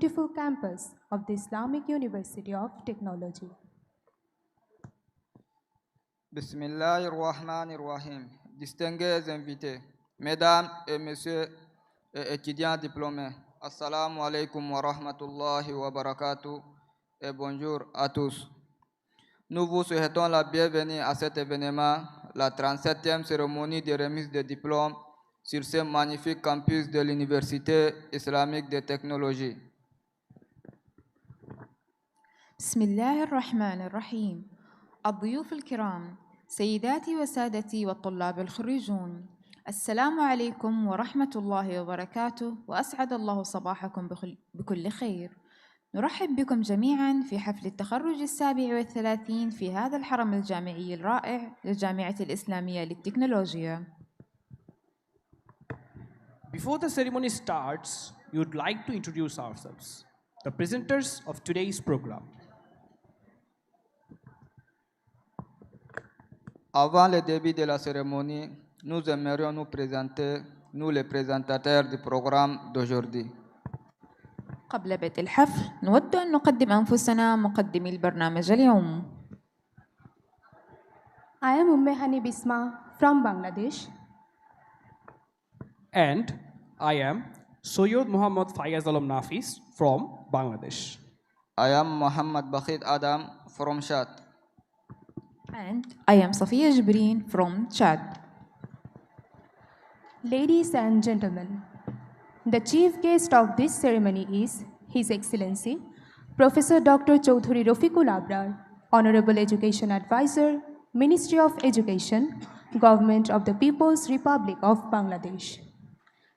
beautiful campus of the Islamic University of Technology. Bismillahirrahmanirrahim. Distingués invités, mesdames et messieurs et étudiants diplômés, assalamu alaikum wa rahmatullahi wa barakatuh et bonjour à tous. Nous vous souhaitons la bienvenue à cet événement, la 37e cérémonie de remise de diplômes sur ce magnifique campus de l'Université islamique de technologie. بسم الله الرحمن الرحيم. الضيوف الكرام، سيداتي وسادتي والطلاب الخريجون، السلام عليكم ورحمة الله وبركاته، وأسعد الله صباحكم بكل خير. نرحب بكم جميعاً في حفل التخرج 37 في هذا الحرم الجامعي الرائع للجامعة الإسلامية للتكنولوجيا. Before the ceremony starts, we would like to introduce ourselves, the presenters of today's program. Avant le début de la cérémonie, nous aimerions nous présenter, nous les présentateurs du programme d'aujourd'hui. قبل بدء الحفل نود أن نقدم أنفسنا مقدمي البرنامج اليوم. I am Ummehani Bisma from Bangladesh. And I am Soyod Muhammad Fayaz Alam Nafis from Bangladesh. I am Muhammad Bakhid Adam from Chad. And I am Safiya Jibrin from Chad. Ladies and gentlemen, the chief guest of this ceremony is His Excellency Professor Dr. Chaudhuri Rafiqul Abrar, Honorable Education Advisor, Ministry of Education, Government of the People's Republic of Bangladesh.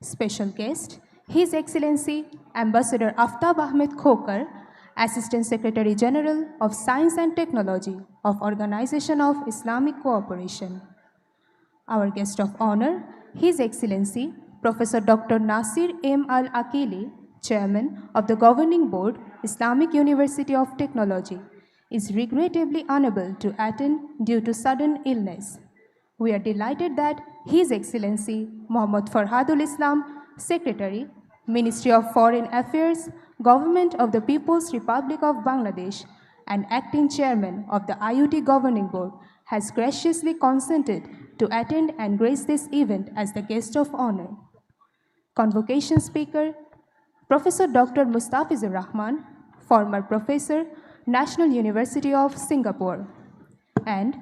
Special guest, His Excellency Ambassador Aftab Ahmed Khokar, Assistant Secretary General of Science and Technology of Organization of Islamic Cooperation. Our guest of honor, His Excellency Professor Dr. Nasir M. Al-Akili, Chairman of the Governing Board, Islamic University of Technology, is regrettably unable to attend due to sudden illness. We are delighted that His Excellency Muhammad Farhadul Islam, Secretary, Ministry of Foreign Affairs, Government of the People's Republic of Bangladesh, and Acting Chairman of the IUT Governing Board, has graciously consented to attend and grace this event as the guest of honor. Convocation Speaker, Professor Dr. Mustafizur Rahman, former Professor, National University of Singapore. And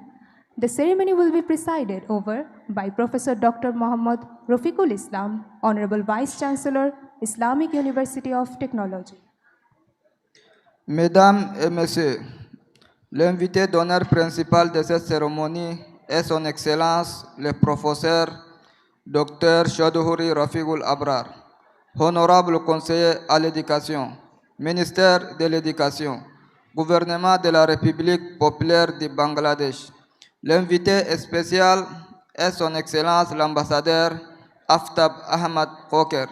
the ceremony will be presided over by Professor Dr. Muhammad Rafiqul Islam, Honorable Vice Chancellor, Islamic University of Technology. Mesdames et messieurs, l'invité d'honneur principal de cette cérémonie est son Excellence le professeur Dr. Chaudhuri Rafiqul Abrar, honorable conseiller à l'éducation, ministère de l'Éducation, gouvernement de la République populaire du Bangladesh. L'invité spécial est son Excellence l'ambassadeur Aftab Ahmad Khoker,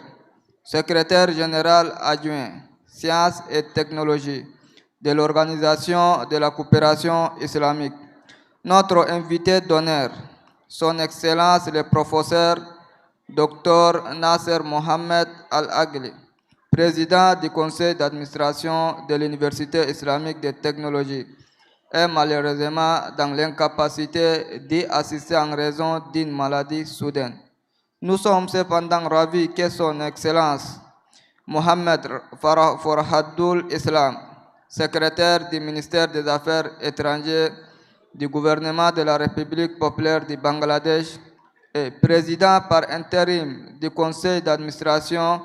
secrétaire général adjoint, Sciences et Technologies de l'Organisation de la coopération islamique. Notre invité d'honneur, son Excellence le professeur Dr. Nasser Mohamed Al-Agli, président du conseil d'administration de l'Université islamique de technologie, est malheureusement dans l'incapacité d'y assister en raison d'une maladie soudaine. Nous sommes cependant ravis que son Excellence Mohamed Farhadul Islam, secrétaire du ministère des Affaires étrangères du gouvernement de la République populaire du Bangladesh et président par intérim du conseil d'administration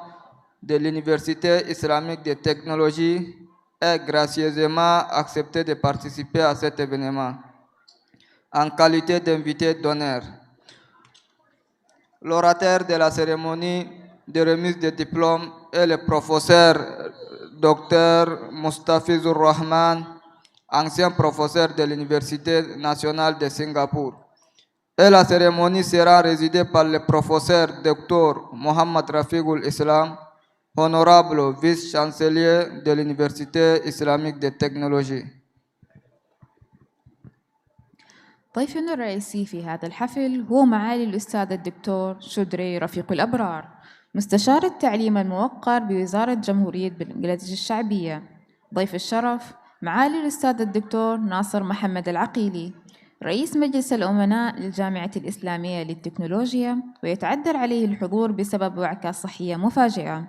de l'Université islamique de technologie, ait gracieusement accepté de participer à cet événement en qualité d'invité d'honneur. L'orateur de la cérémonie de remise de diplôme est le professeur Dr. Mustafizur Rahman, ancien professeur de l'Université nationale de Singapour. Et la cérémonie sera résidée par le professeur Dr. Muhammad Rafiqul Islam, honorable vice-chancelier de l'Université islamique de technologie. ضيفنا الرئيسي في هذا الحفل هو معالي الأستاذ الدكتور شودري رفيق الأبرار، مستشار التعليم الموقر بوزارة جمهورية بنغلاديش الشعبية. ضيف الشرف معالي الأستاذ الدكتور ناصر محمد العقيلي، رئيس مجلس الأمناء للجامعة الإسلامية للتكنولوجيا، ويتعذر عليه الحضور بسبب وعكة صحية مفاجئة.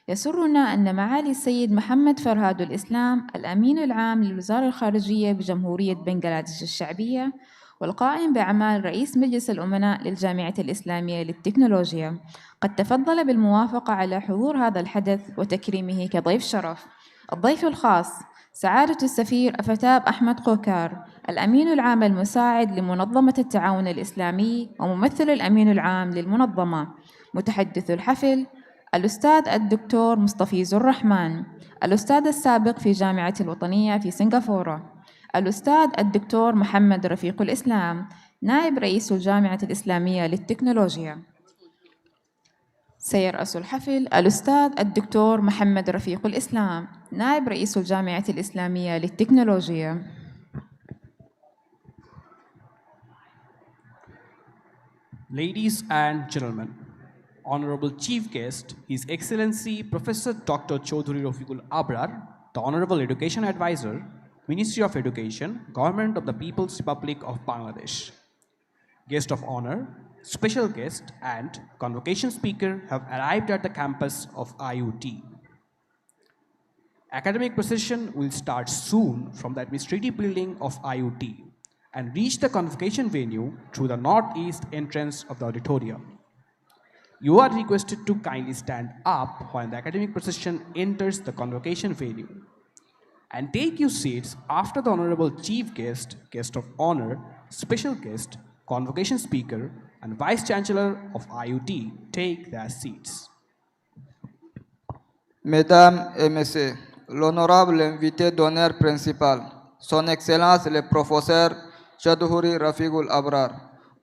يسرنا أن معالي السيد محمد فرهاد الإسلام الأمين العام للوزارة الخارجية بجمهورية بنغلاديش الشعبية والقائم بأعمال رئيس مجلس الأمناء للجامعة الإسلامية للتكنولوجيا قد تفضل بالموافقة على حضور هذا الحدث وتكريمه كضيف شرف. الضيف الخاص سعادة السفير أفتاب أحمد قوكار، الأمين العام المساعد لمنظمة التعاون الإسلامي وممثل الأمين العام للمنظمة. متحدث الحفل الأستاذ الدكتور مصطفى الرحمن، الأستاذ السابق في جامعة الوطنية في سنغافورة، الأستاذ الدكتور محمد رفيق الإسلام، نائب رئيس الجامعة الإسلامية للتكنولوجيا. سيرأس الحفل الأستاذ الدكتور محمد رفيق الإسلام، نائب رئيس الجامعة الإسلامية للتكنولوجيا. Ladies and gentlemen, Honorable Chief Guest, His Excellency Professor Dr. Chaudhuri Rafiqul Abrar, the Honorable Education Advisor, Ministry of Education, Government of the People's Republic of Bangladesh. Guest of honor, special guest, and convocation speaker have arrived at the campus of IUT. Academic procession will start soon from the administrative building of IUT and reach the convocation venue through the northeast entrance of the auditorium. You are requested to kindly stand up when the academic procession enters the convocation venue and take your seats after the Honorable Chief Guest, Guest of Honor, Special Guest, Convocation Speaker, and Vice Chancellor of IUT take their seats. Mesdames et Messieurs, l'honorable invité d'honneur principal, Son Excellence le professeur Chaudhuri Rafiqul Abrar,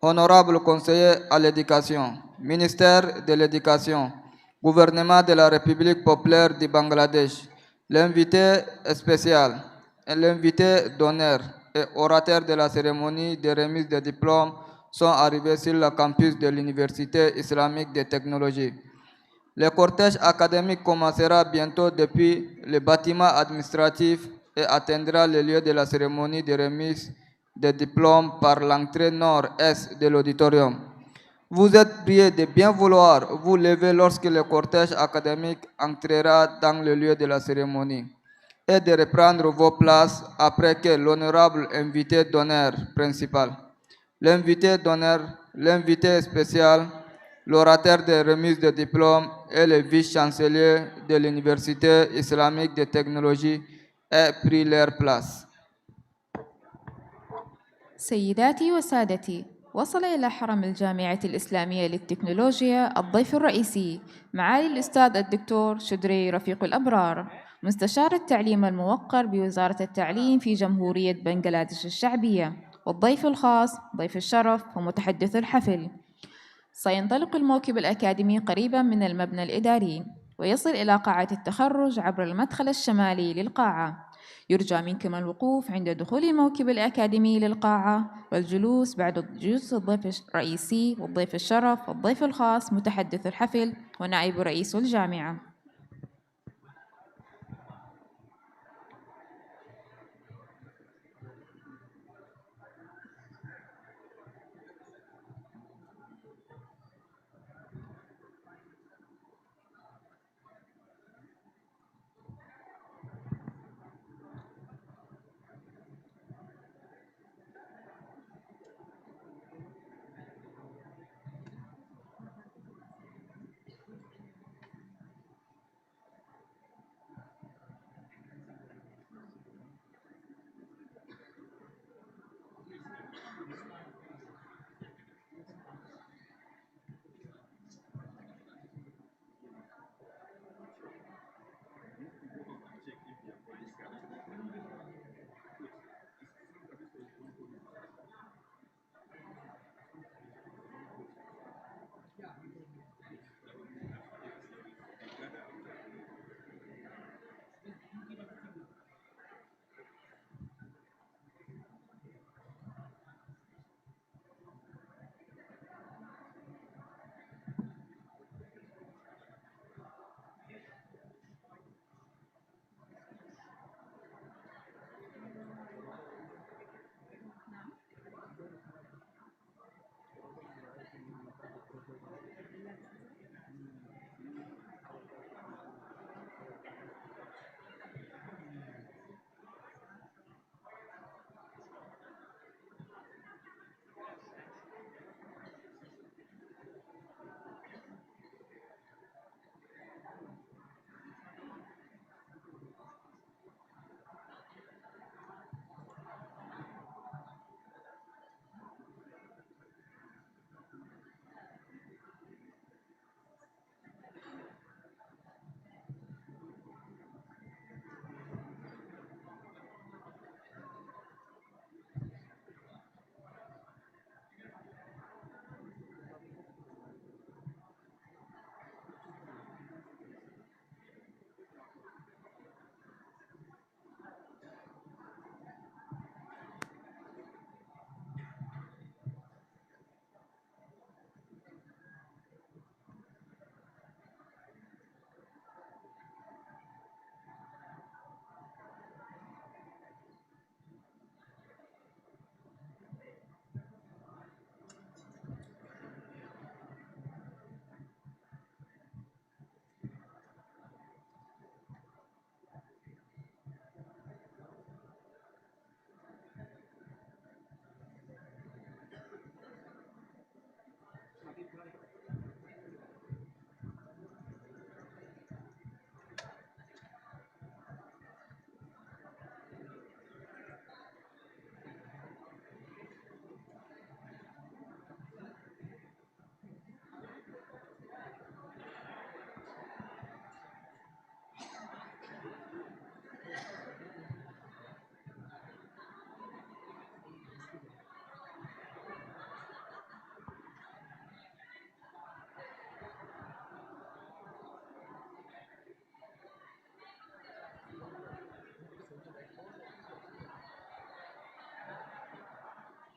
honorable conseiller à l'éducation, ministère de l'éducation, gouvernement de la République populaire du Bangladesh, l'invité spécial, l'invité d'honneur et orateur de la cérémonie de remise des diplômes sont arrivés sur le campus de l'Université islamique des technologies. Le cortège académique commencera bientôt depuis le bâtiment administratif et atteindra le lieu de la cérémonie de remise des diplômes par l'entrée nord-est de l'auditorium. Vous êtes priés de bien vouloir vous lever lorsque le cortège académique entrera dans le lieu de la cérémonie et de reprendre vos places après que l'honorable invité d'honneur principal, l'invité d'honneur, l'invité spécial, l'orateur de remise de diplôme et le vice-chancelier de l'Université islamique de technologie aient pris leur place. سيداتي وسادتي، وصل إلى حرم الجامعة الإسلامية للتكنولوجيا الضيف الرئيسي معالي الأستاذ الدكتور شودري رفيق الأبرار، مستشار التعليم الموقر بوزارة التعليم في جمهورية بنغلاديش الشعبية، والضيف الخاص ضيف الشرف ومتحدث الحفل. سينطلق الموكب الأكاديمي قريبا من المبنى الإداري ويصل إلى قاعة التخرج عبر المدخل الشمالي للقاعة. يرجى منكم الوقوف عند دخول الموكب الأكاديمي للقاعة والجلوس بعد جلوس الضيف الرئيسي والضيف الشرف والضيف الخاص متحدث الحفل ونائب رئيس الجامعة.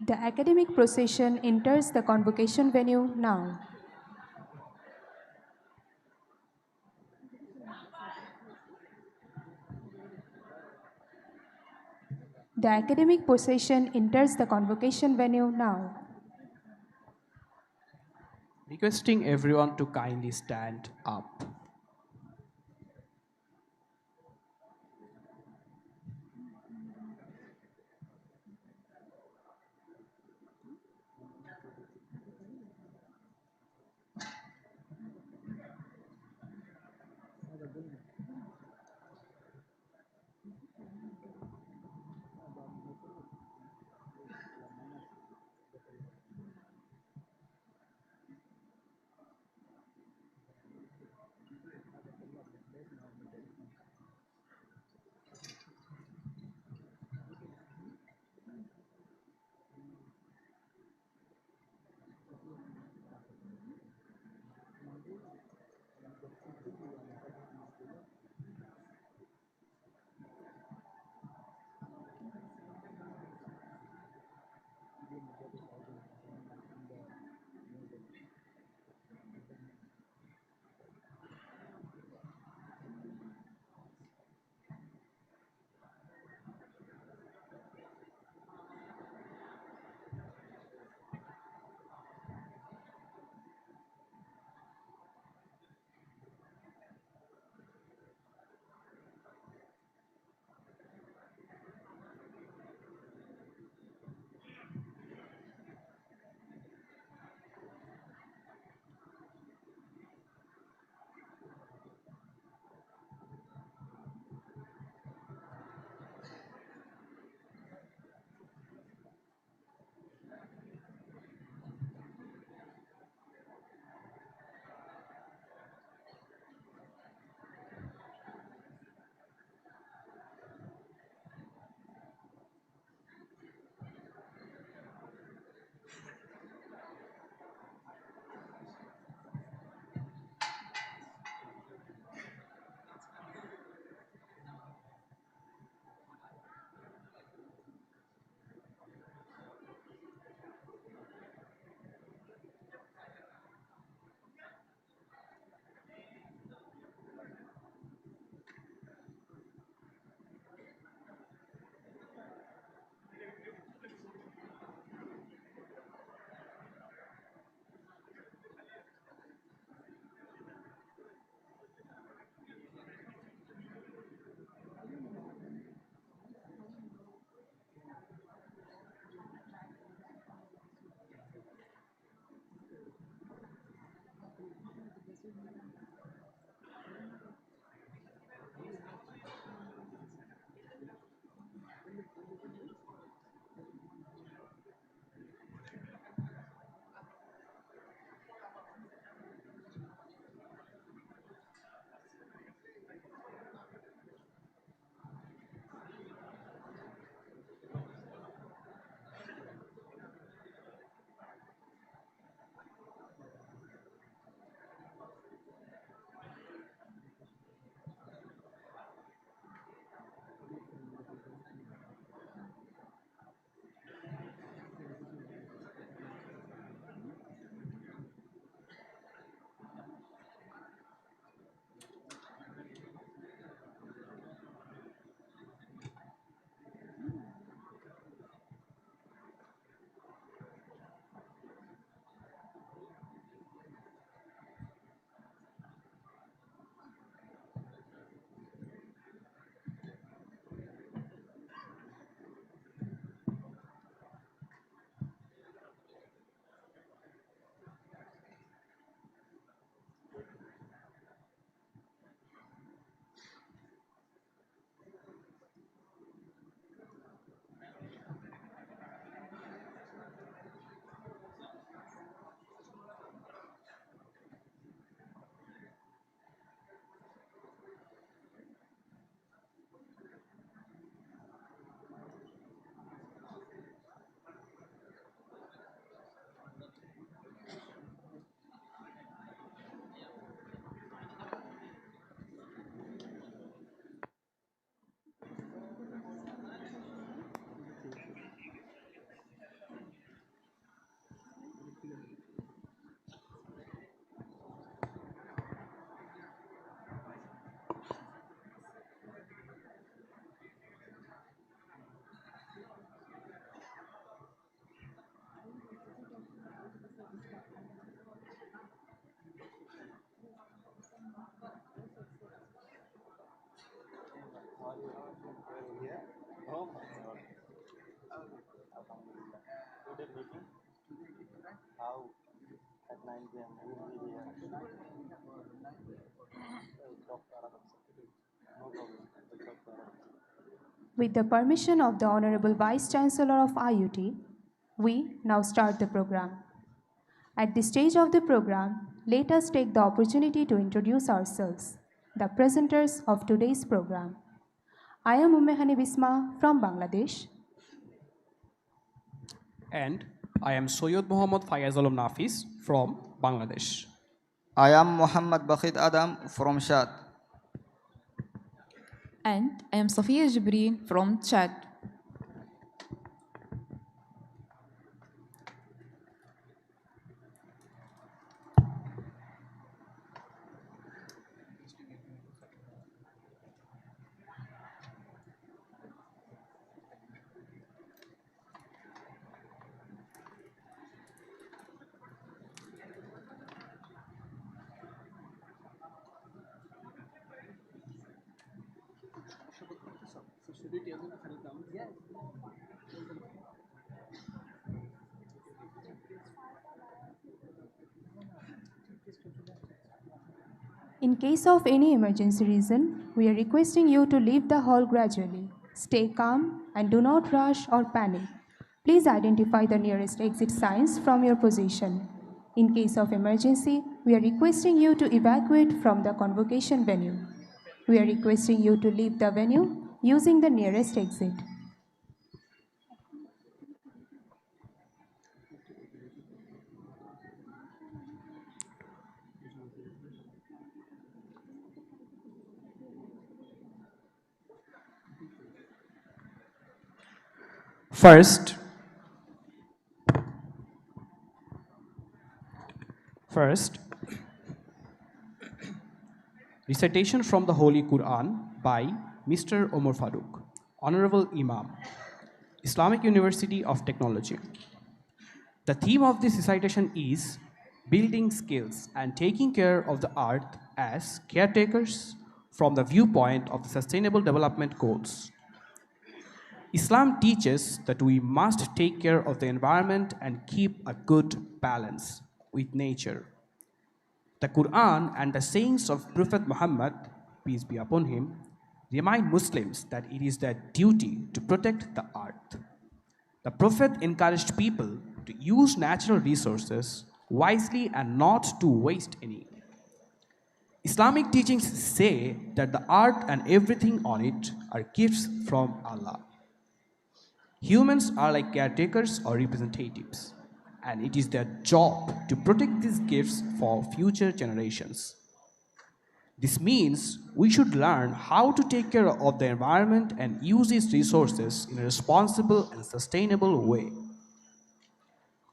The academic procession enters the convocation venue now. The academic procession enters the convocation venue now. Requesting everyone to kindly stand up. With the permission of the Honorable Vice Chancellor of IUT, we now start the program. At this stage of the program, let us take the opportunity to introduce ourselves, the presenters of today's program. I am Ummehani Bisma from Bangladesh. And I am Soyod Muhammad Fayaz Alam Nafis from Bangladesh. I am Muhammad Bakhid Adam from Chad. And I am Safia Jibreen from Chad. In case of any emergency reason, we are requesting you to leave the hall gradually. Stay calm and do not rush or panic. Please identify the nearest exit signs from your position. In case of emergency, we are requesting you to evacuate from the convocation venue. We are requesting you to leave the venue using the nearest exit. First, recitation from the Holy Quran by Mr. Omar Farooq, Honorable Imam, Islamic University of Technology. The theme of this recitation is building skills and taking care of the earth as caretakers from the viewpoint of the Sustainable Development Goals. Islam teaches that we must take care of the environment and keep a good balance with nature. The Quran and the sayings of Prophet Muhammad, peace be upon him, remind Muslims that it is their duty to protect the earth. The Prophet encouraged people to use natural resources wisely and not to waste any. Islamic teachings say that the earth and everything on it are gifts from Allah. Humans are like caretakers or representatives, and it is their job to protect these gifts for future generations. This means we should learn how to take care of the environment and use its resources in a responsible and sustainable way.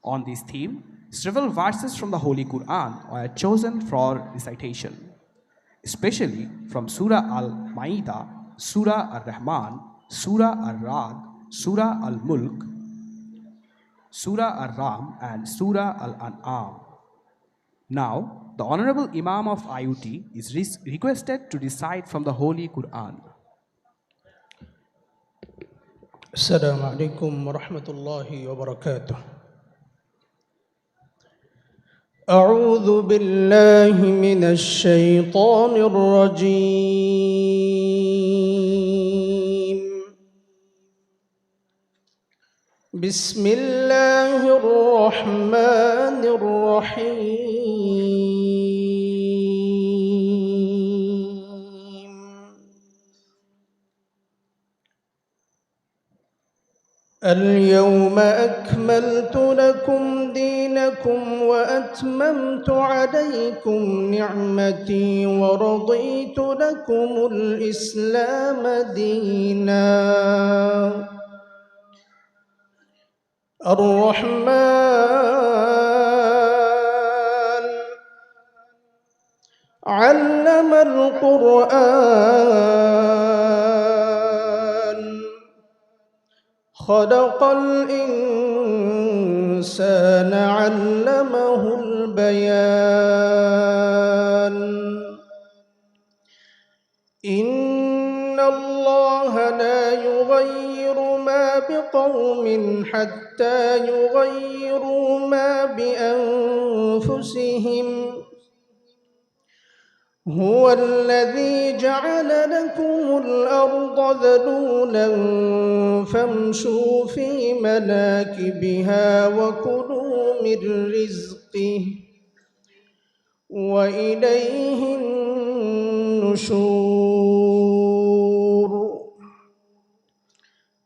On this theme, several verses from the Holy Quran are chosen for recitation, especially from Surah Al-Ma'idah, Surah Ar-Rahman, Surah Ar-Ra'd, Surah Al-Mulk, Surah Ar-Ram, and Surah Al-An'am. Now, the Honorable Imam of IUT is requested to recite from the Holy Quran. السلام عليكم ورحمة الله وبركاته. أعوذ بالله من الشيطان الرجيم. بسم الله الرحمن الرحيم. اليوم أكملت لكم دينكم وأتممت عليكم نعمتي ورضيت لكم الإسلام دينا. الرحمن علم القرآن خلق الإنسان علمه البيان. إن الله الله لا يغير ما بقوم حتى يغيروا ما بأنفسهم هو الذي جعل لكم الأرض ذلولا فامشوا في مناكبها وكلوا من رزقه وإليه النشور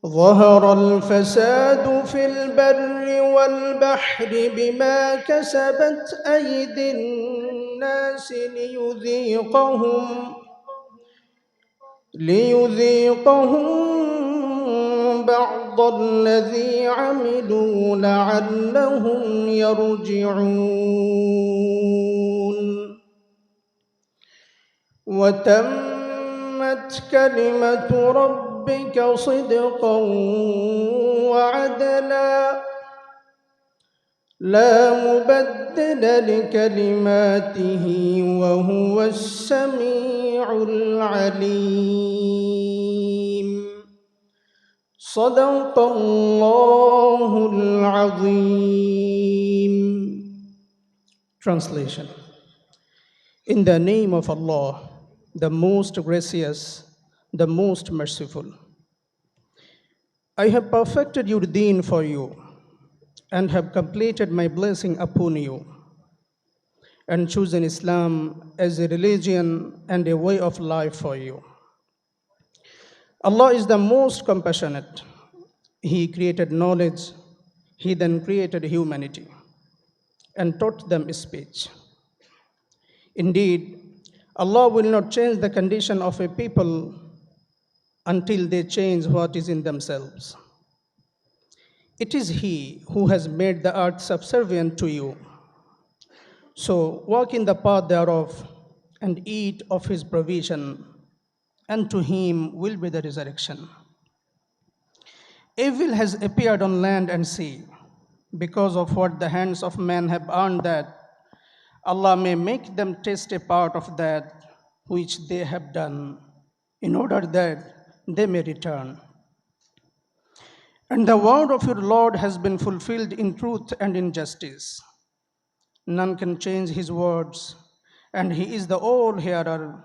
ظهر الفساد في البر والبحر بما كسبت أيدي الناس ليذيقهم بعض الذي عملوا لعلهم يرجعون وتمت كلمة ربك صدقا وعدلا لا مبدل لكلماته وهو السميع العليم صدق الله العظيم. Translation. In the name of Allah, the most gracious, the most merciful. I have perfected your deen for you and have completed my blessing upon you and chosen Islam as a religion and a way of life for you. Allah is the most compassionate. He created knowledge. He then created humanity and taught them speech. Indeed, Allah will not change the condition of a people until they change what is in themselves. It is He who has made the earth subservient to you. So walk in the path thereof and eat of His provision, and to Him will be the resurrection. Evil has appeared on land and sea because of what the hands of men have earned, that Allah may make them taste a part of that which they have done, in order that they may return. And the word of your Lord has been fulfilled in truth and in justice. None can change His words, and He is the all-hearer,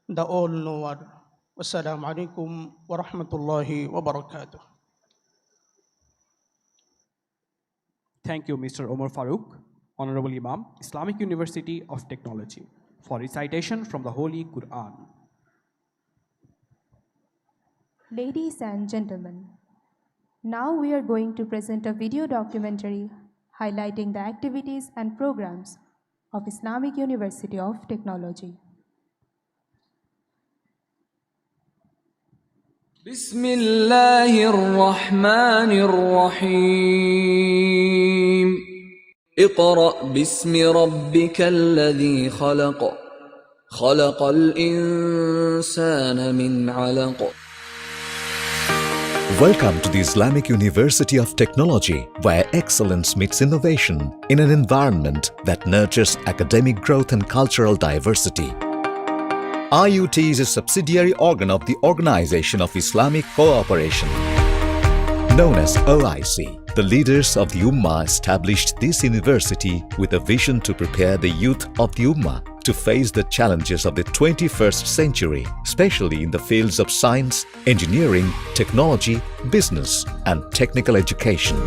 the all-knower. Wassalamu alaikum wa rahmatullahi wa barakatuh. Thank you, Mr. Omar Farooq, Honorable Imam, Islamic University of Technology, for recitation from the Holy Quran. Ladies and gentlemen, now we are going to present a video documentary highlighting the activities and programs of Islamic University of Technology. بسم الله الرحمن الرحيم اقرأ باسم ربك الذي خلق خلق الإنسان من علق. Welcome to the Islamic University of Technology, where excellence meets innovation in an environment that nurtures academic growth and cultural diversity. IUT is a subsidiary organ of the Organization of Islamic Cooperation. Known as OIC, the leaders of the Ummah established this university with a vision to prepare the youth of the Ummah to face the challenges of the 21st century, especially in the fields of science, engineering, technology, business, and technical education.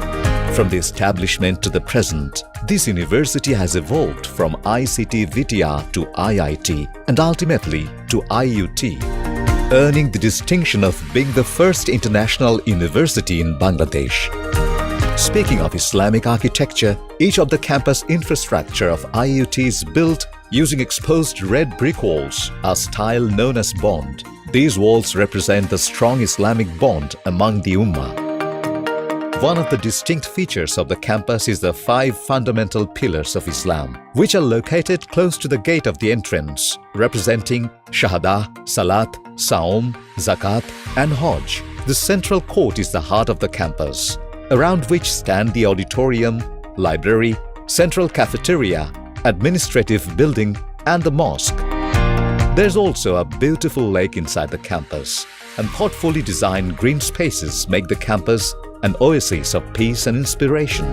From the establishment to the present, this university has evolved from ICT Vidya to IIT and ultimately to IUT, earning the distinction of being the first international university in Bangladesh. Speaking of Islamic architecture, each of the campus infrastructure of IUT is built using exposed red brick walls, a style known as bond. These walls represent the strong Islamic bond among the Ummah. One of the distinct features of the campus is the 5 fundamental pillars of Islam, which are located close to the gate of the entrance, representing Shahada, Salat, Saum, Zakat, and Hajj. The central court is the heart of the campus, around which stand the auditorium, library, central cafeteria, administrative building, and the mosque. There's also a beautiful lake inside the campus, and thoughtfully designed green spaces make the campus an oasis of peace and inspiration.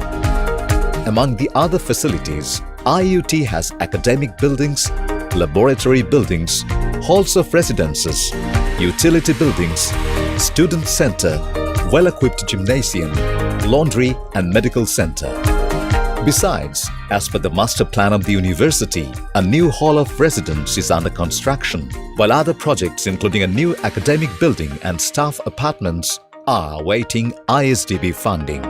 Among the other facilities, IUT has academic buildings, laboratory buildings, halls of residences, utility buildings, student center, well-equipped gymnasium, laundry and medical center. Besides, as per the master plan of the university, a new hall of residence is under construction, while other projects including a new academic building and staff apartments are awaiting ISDB funding.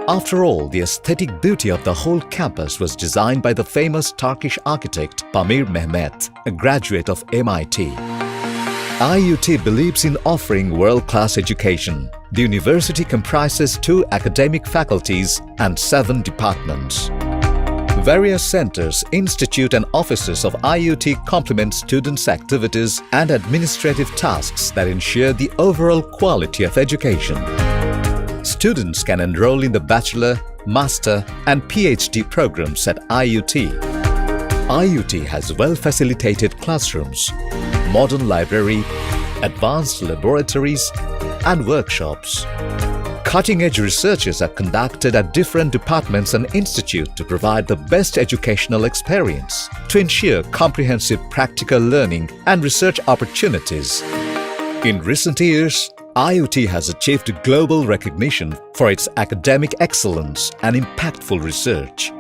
After all, the aesthetic beauty of the whole campus was designed by the famous Turkish architect Pamir Mehmet, a graduate of MIT. IUT believes in offering world-class education. The university comprises 2 academic faculties and 7 departments. Various centers, institute and offices of IUT complement students' activities and administrative tasks that ensure the overall quality of education. Students can enroll in the bachelor, master and PhD programs at IUT. IUT has well-facilitated classrooms, modern library, advanced laboratories and workshops. Cutting-edge researches are conducted at different departments and institutes to provide the best educational experience to ensure comprehensive practical learning and research opportunities. In recent years, IUT has achieved global recognition for its academic excellence and impactful research.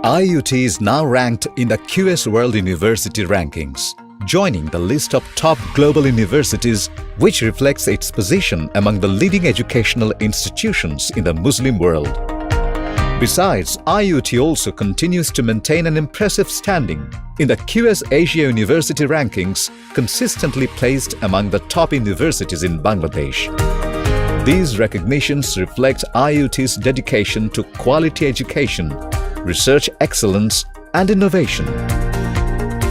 IUT is now ranked in the QS World University Rankings, joining the list of top global universities, which reflects its position among the leading educational institutions in the Muslim world. Besides, IUT also continues to maintain an impressive standing in the QS Asia University Rankings, consistently placed among the top universities in Bangladesh. These recognitions reflect IUT's dedication to quality education, research excellence and innovation.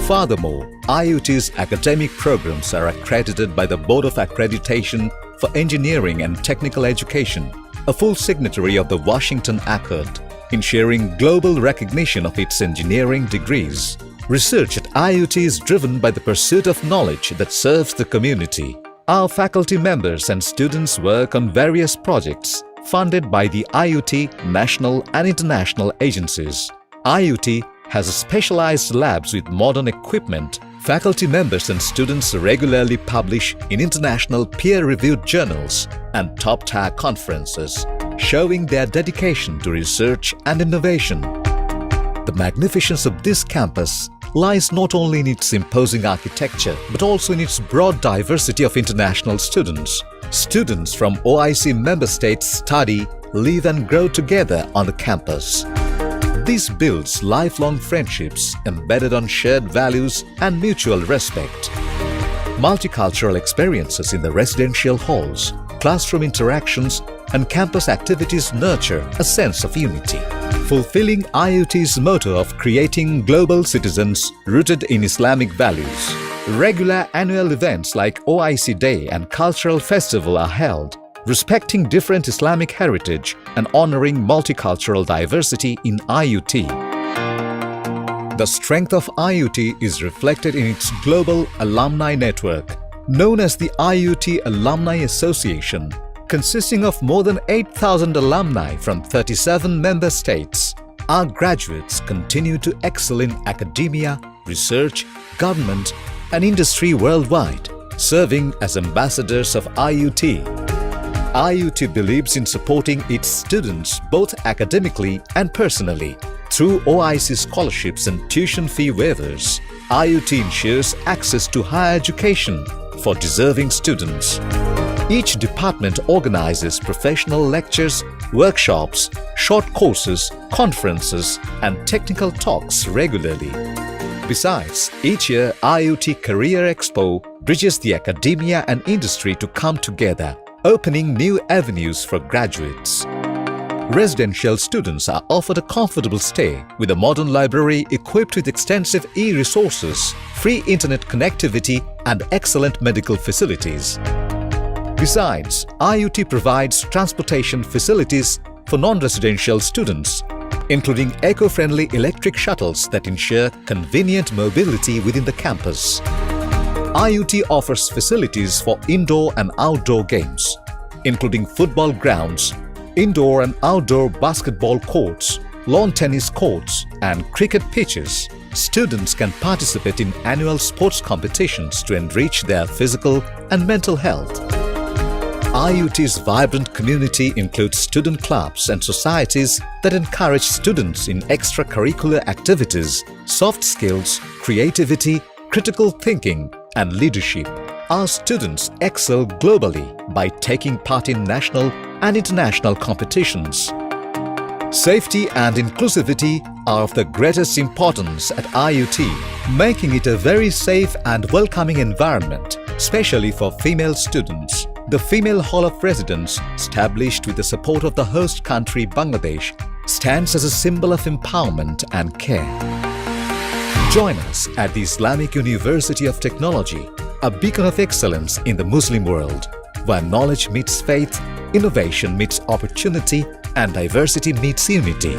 Furthermore, IUT's academic programs are accredited by the Board of Accreditation for Engineering and Technical Education, a full signatory of the Washington Accord, ensuring global recognition of its engineering degrees. Research at IUT is driven by the pursuit of knowledge that serves the community. Our faculty members and students work on various projects funded by the IUT national and international agencies. IUT has specialized labs with modern equipment. Faculty members and students regularly publish in international peer-reviewed journals and top-tier conferences, showing their dedication to research and innovation. The magnificence of this campus lies not only in its imposing architecture, but also in its broad diversity of international students. Students from OIC member states study, live and grow together on the campus. This builds lifelong friendships embedded on shared values and mutual respect. Multicultural experiences in the residential halls, classroom interactions, and campus activities nurture a sense of unity, fulfilling IUT's motto of creating global citizens rooted in Islamic values. Regular annual events like OIC Day and Cultural Festival are held, respecting different Islamic heritage and honoring multicultural diversity in IUT. The strength of IUT is reflected in its global alumni network, known as the IUT Alumni Association, consisting of more than 8,000 alumni from 37 member states. Our graduates continue to excel in academia, research, government, and industry worldwide, serving as ambassadors of IUT. IUT believes in supporting its students both academically and personally. Through OIC scholarships and tuition fee waivers, IUT ensures access to higher education for deserving students. Each department organizes professional lectures, workshops, short courses, conferences, and technical talks regularly. Besides, each year IUT Career Expo bridges the academia and industry to come together, opening new avenues for graduates. Residential students are offered a comfortable stay with a modern library equipped with extensive e-resources, free internet connectivity, and excellent medical facilities. Besides, IUT provides transportation facilities for non-residential students, including eco-friendly electric shuttles that ensure convenient mobility within the campus. IUT offers facilities for indoor and outdoor games, including football grounds, indoor and outdoor basketball courts, lawn tennis courts, and cricket pitches. Students can participate in annual sports competitions to enrich their physical and mental health. IUT's vibrant community includes student clubs and societies that encourage students in extracurricular activities, soft skills, creativity, critical thinking, and leadership. Our students excel globally by taking part in national and international competitions. Safety and inclusivity are of the greatest importance at IUT, making it a very safe and welcoming environment, especially for female students. The Female Hall of Residence, established with the support of the host country Bangladesh, stands as a symbol of empowerment and care. Join us at the Islamic University of Technology, a beacon of excellence in the Muslim world, where knowledge meets faith, innovation meets opportunity, and diversity meets unity.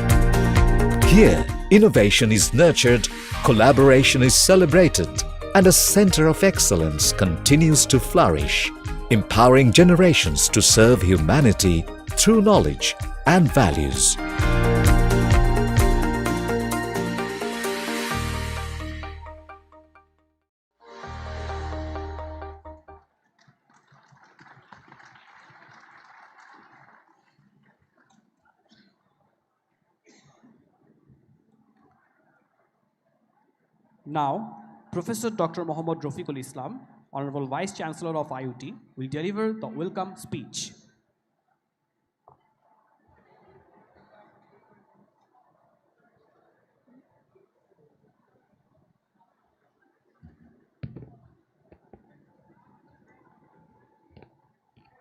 Here, innovation is nurtured, collaboration is celebrated, and a center of excellence continues to flourish, empowering generations to serve humanity through knowledge and values. Now, Professor Dr. Mohammad Rafiqul Islam, Honorable Vice Chancellor of IUT, will deliver the welcome speech.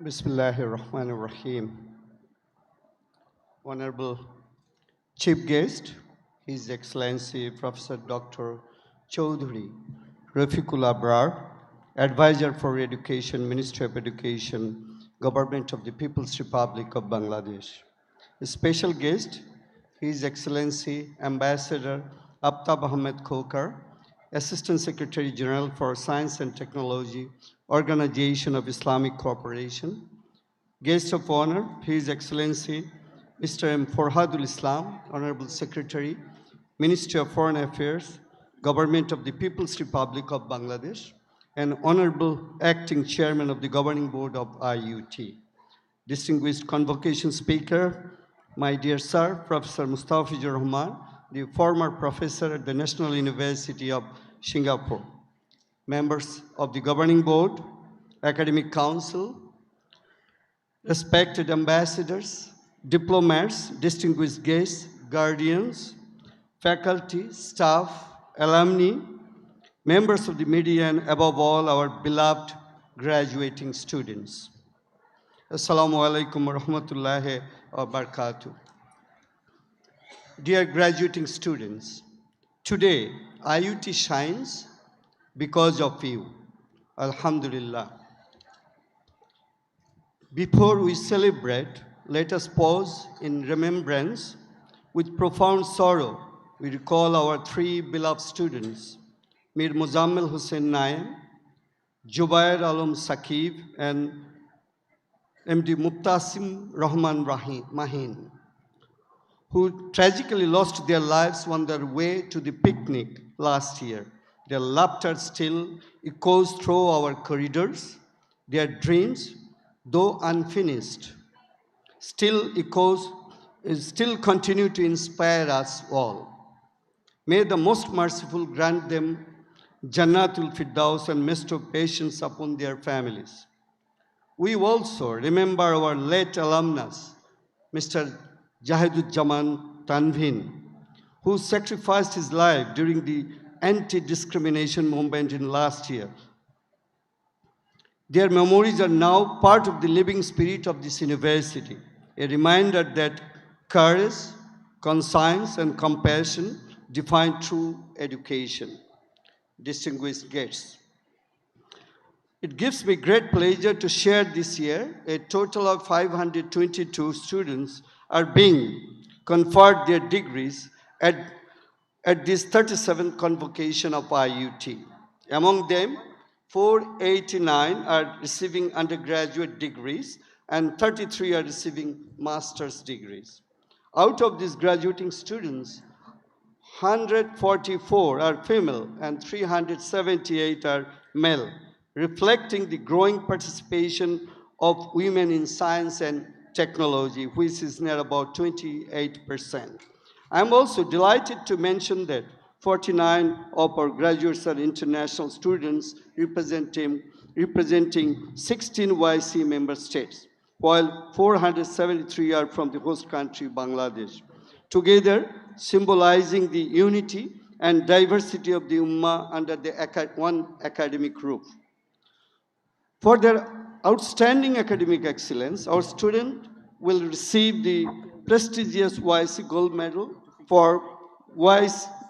Bismillahirrahmanirrahim. Honorable Chief Guest, His Excellency Professor Dr. Chaudhuri Rafiqul Abrar, Advisor for Education, Ministry of Education, Government of the People's Republic of Bangladesh. A special guest, His Excellency Ambassador Aftab Ahmed Khokar, Assistant Secretary General for Science and Technology, Organization of Islamic Cooperation. Guest of honor, His Excellency Mr. M. Forhadul Islam, Honorable Secretary, Ministry of Foreign Affairs, Government of the People's Republic of Bangladesh, and Honorable Acting Chairman of the Governing Board of IUT. Distinguished Convocation Speaker, my dear sir, Professor Mustafizur Rahman, the former professor at the National University of Singapore. Members of the Governing Board, Academic Council, respected ambassadors, diplomats, distinguished guests, guardians, faculty, staff, alumni, members of the media, and above all, our beloved graduating students. Assalamu alaikum wa rahmatullahi wa barakatuh. Dear graduating students, today IUT shines because of you. Alhamdulillah. Before we celebrate, let us pause in remembrance. With profound sorrow, we recall our three beloved students, Mir Muzammil Hussain Naim, Jubair Alam Sakib, and MD Muqtasim Rahman Mahin, who tragically lost their lives on their way to the picnic last year. Their laughter still echoes through our corridors. Their dreams, though unfinished, still continue to inspire us all. May the Most Merciful grant them Jannatul Firdaus and rest of patience upon their families. We also remember our late alumnus, Mr. Jahiduzzaman Tanveen, who sacrificed his life during the anti-discrimination movement in last year. Their memories are now part of the living spirit of this university, a reminder that courage, conscience, and compassion define true education. Distinguished guests, it gives me great pleasure to share this year a total of 522 students are being conferred their degrees at this 37th Convocation of IUT. Among them, 489 are receiving undergraduate degrees, and 33 are receiving master's degrees. Out of these graduating students, 144 are female and 378 are male, reflecting the growing participation of women in science and technology, which is near about 28%. I'm also delighted to mention that 49 of our graduates are international students representing 16 YC member states, while 473 are from the host country, Bangladesh, together symbolizing the unity and diversity of the Ummah under the one academic roof. For their outstanding academic excellence, our student will receive the prestigious YC Gold Medal for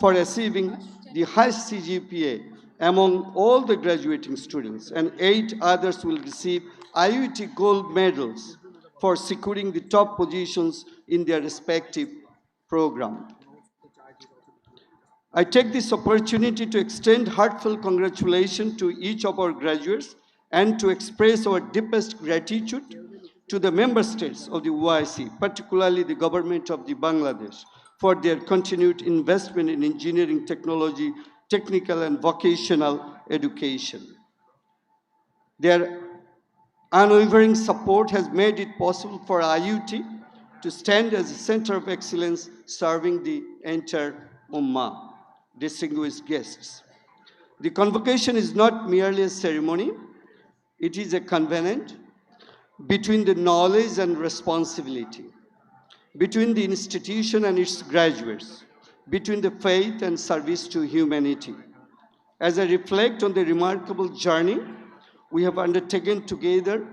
achieving the highest CGPA among all the graduating students, and 8 others will receive IUT Gold Medals for securing the top positions in their respective program. I take this opportunity to extend heartfelt congratulations to each of our graduates and to express our deepest gratitude to the member states of the OIC, particularly the government of the Bangladesh, for their continued investment in engineering technology, technical and vocational education. Their unwavering support has made it possible for IUT to stand as a center of excellence serving the entire Ummah. Distinguished guests, the convocation is not merely a ceremony, it is a covenant between the knowledge and responsibility, between the institution and its graduates, between the faith and service to humanity. As I reflect on the remarkable journey we have undertaken together,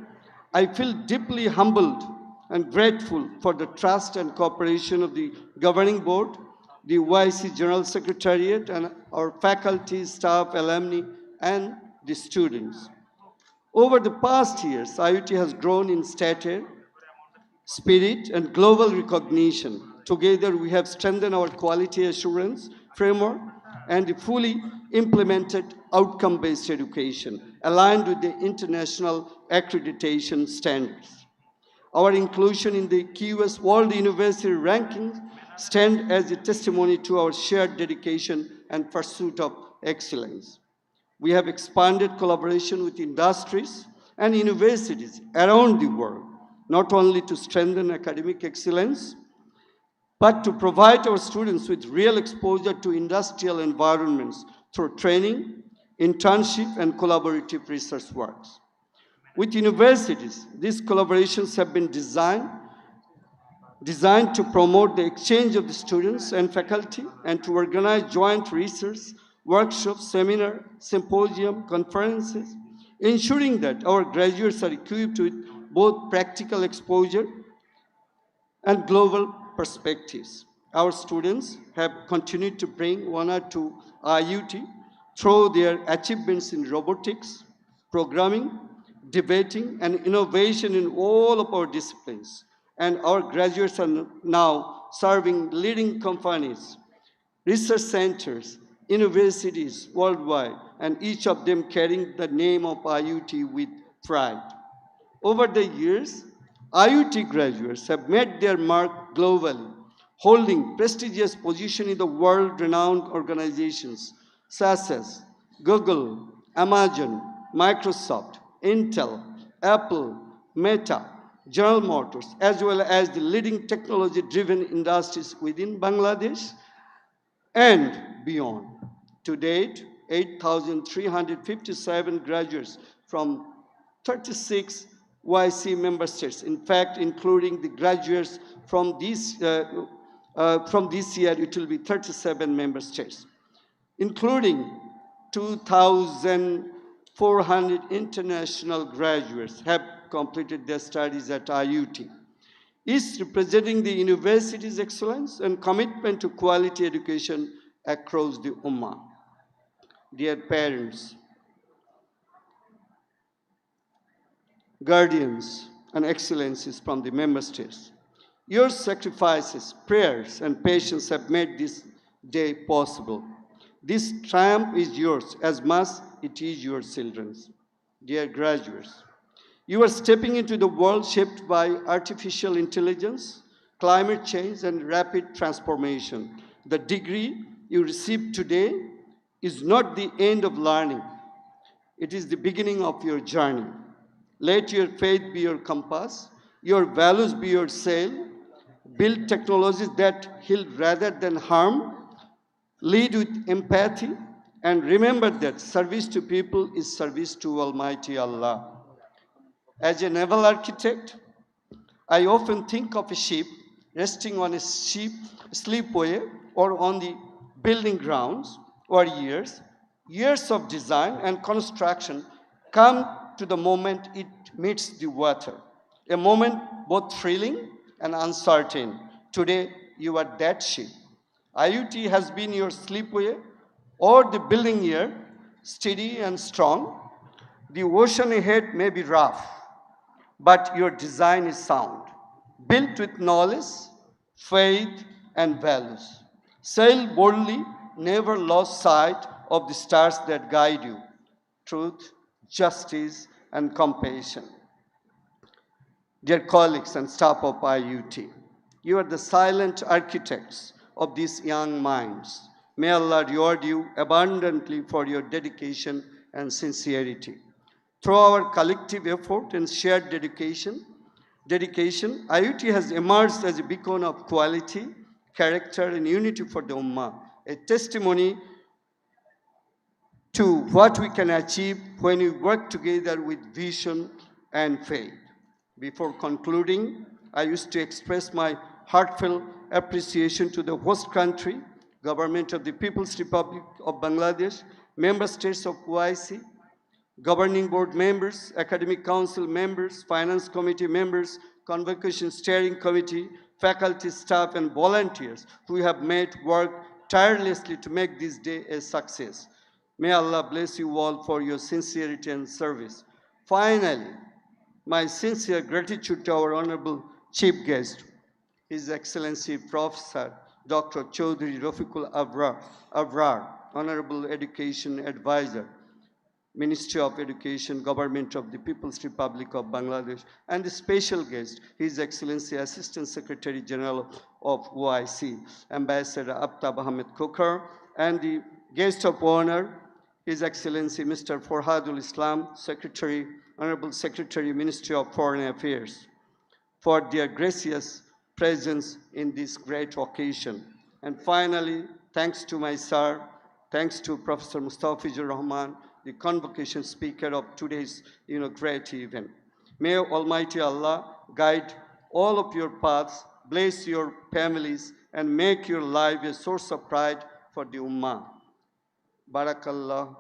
I feel deeply humbled and grateful for the trust and cooperation of the governing board, the YC General Secretariat, and our faculty, staff, alumni, and the students. Over the past years, IUT has grown in stature, spirit, and global recognition. Together, we have strengthened our quality assurance framework and fully implemented outcome-based education, aligned with the international accreditation standards. Our inclusion in the QS World University Rankings stand as a testimony to our shared dedication and pursuit of excellence. We have expanded collaboration with industries and universities around the world, not only to strengthen academic excellence, but to provide our students with real exposure to industrial environments through training, internship, and collaborative research works. With universities, these collaborations have been designed to promote the exchange of the students and faculty and to organize joint research, workshops, seminars, symposium, conferences, ensuring that our graduates are equipped with both practical exposure and global perspectives. Our students have continued to bring honor to IUT through their achievements in robotics, programming, debating, and innovation in all of our disciplines. And our graduates are now serving leading companies, research centers, universities worldwide, and each of them carrying the name of IUT with pride. Over the years, IUT graduates have made their mark globally, holding prestigious positions in the world-renowned organizations such as Google, Amazon, Microsoft, Intel, Apple, Meta, General Motors, as well as the leading technology-driven industries within Bangladesh and beyond. To date, 8,357 graduates from 36 YC member states, in fact, including the graduates from this year, it will be 37 member states, including 2,400 international graduates have completed their studies at IUT, each representing the university's excellence and commitment to quality education across the Ummah. Dear parents, guardians, and excellencies from the member states, your sacrifices, prayers, and patience have made this day possible. This triumph is yours as much it is your children's. Dear graduates, you are stepping into the world shaped by artificial intelligence, climate change, and rapid transformation. The degree you receive today is not the end of learning. It is the beginning of your journey. Let your faith be your compass, your values be your sail. Build technologies that heal rather than harm. Lead with empathy, and remember that service to people is service to Almighty Allah. As a naval architect, I often think of a ship resting on a sleepway or on the building grounds or years of design and construction come to the moment it meets the water. A moment both thrilling and uncertain. Today, you are that ship. IUT has been your sleepway or the building here, steady and strong. The ocean ahead may be rough, but your design is sound, built with knowledge, faith, and values. Sail boldly, never lose sight of the stars that guide you: truth, justice, and compassion. Dear colleagues and staff of IUT, you are the silent architects of these young minds. May Allah reward you abundantly for your dedication and sincerity. Through our collective effort and shared dedication, IUT has emerged as a beacon of quality, character, and unity for the Ummah, a testimony to what we can achieve when we work together with vision and faith. Before concluding, I used to express my heartfelt appreciation to the host country, Government of the People's Republic of Bangladesh, member states of OIC, governing board members, academic council members, finance committee members, convocation steering committee, faculty, staff, and volunteers who have made work tirelessly to make this day a success. May Allah bless you all for your sincerity and service. Finally, my sincere gratitude to our honorable chief guest, His Excellency Professor Dr. Chaudhry Rafiqul Abrar, Honorable Education Advisor, Ministry of Education, Government of the People's Republic of Bangladesh, and the special guest, His Excellency Assistant Secretary General of OIC, Ambassador Aftab Ahmed Kokar, and the guest of honor, His Excellency Mr. Farhadul Islam, Secretary, Honorable Secretary, Ministry of Foreign Affairs, for their gracious presence in this great occasion. And finally, thanks to my sir, thanks to Professor Mustafizur Rahman, the convocation speaker of today's great event. May Almighty Allah guide all of your paths, bless your families, and make your life a source of pride for the Ummah. Barakallahu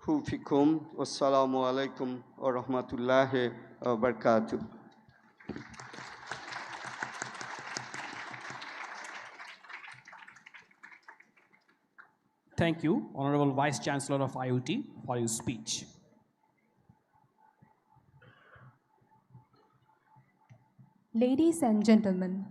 fikum. Wassalamu alaikum wa rahmatullahi wa barakatuh. Thank you, Honorable Vice Chancellor of IUT, for your speech. Ladies and gentlemen,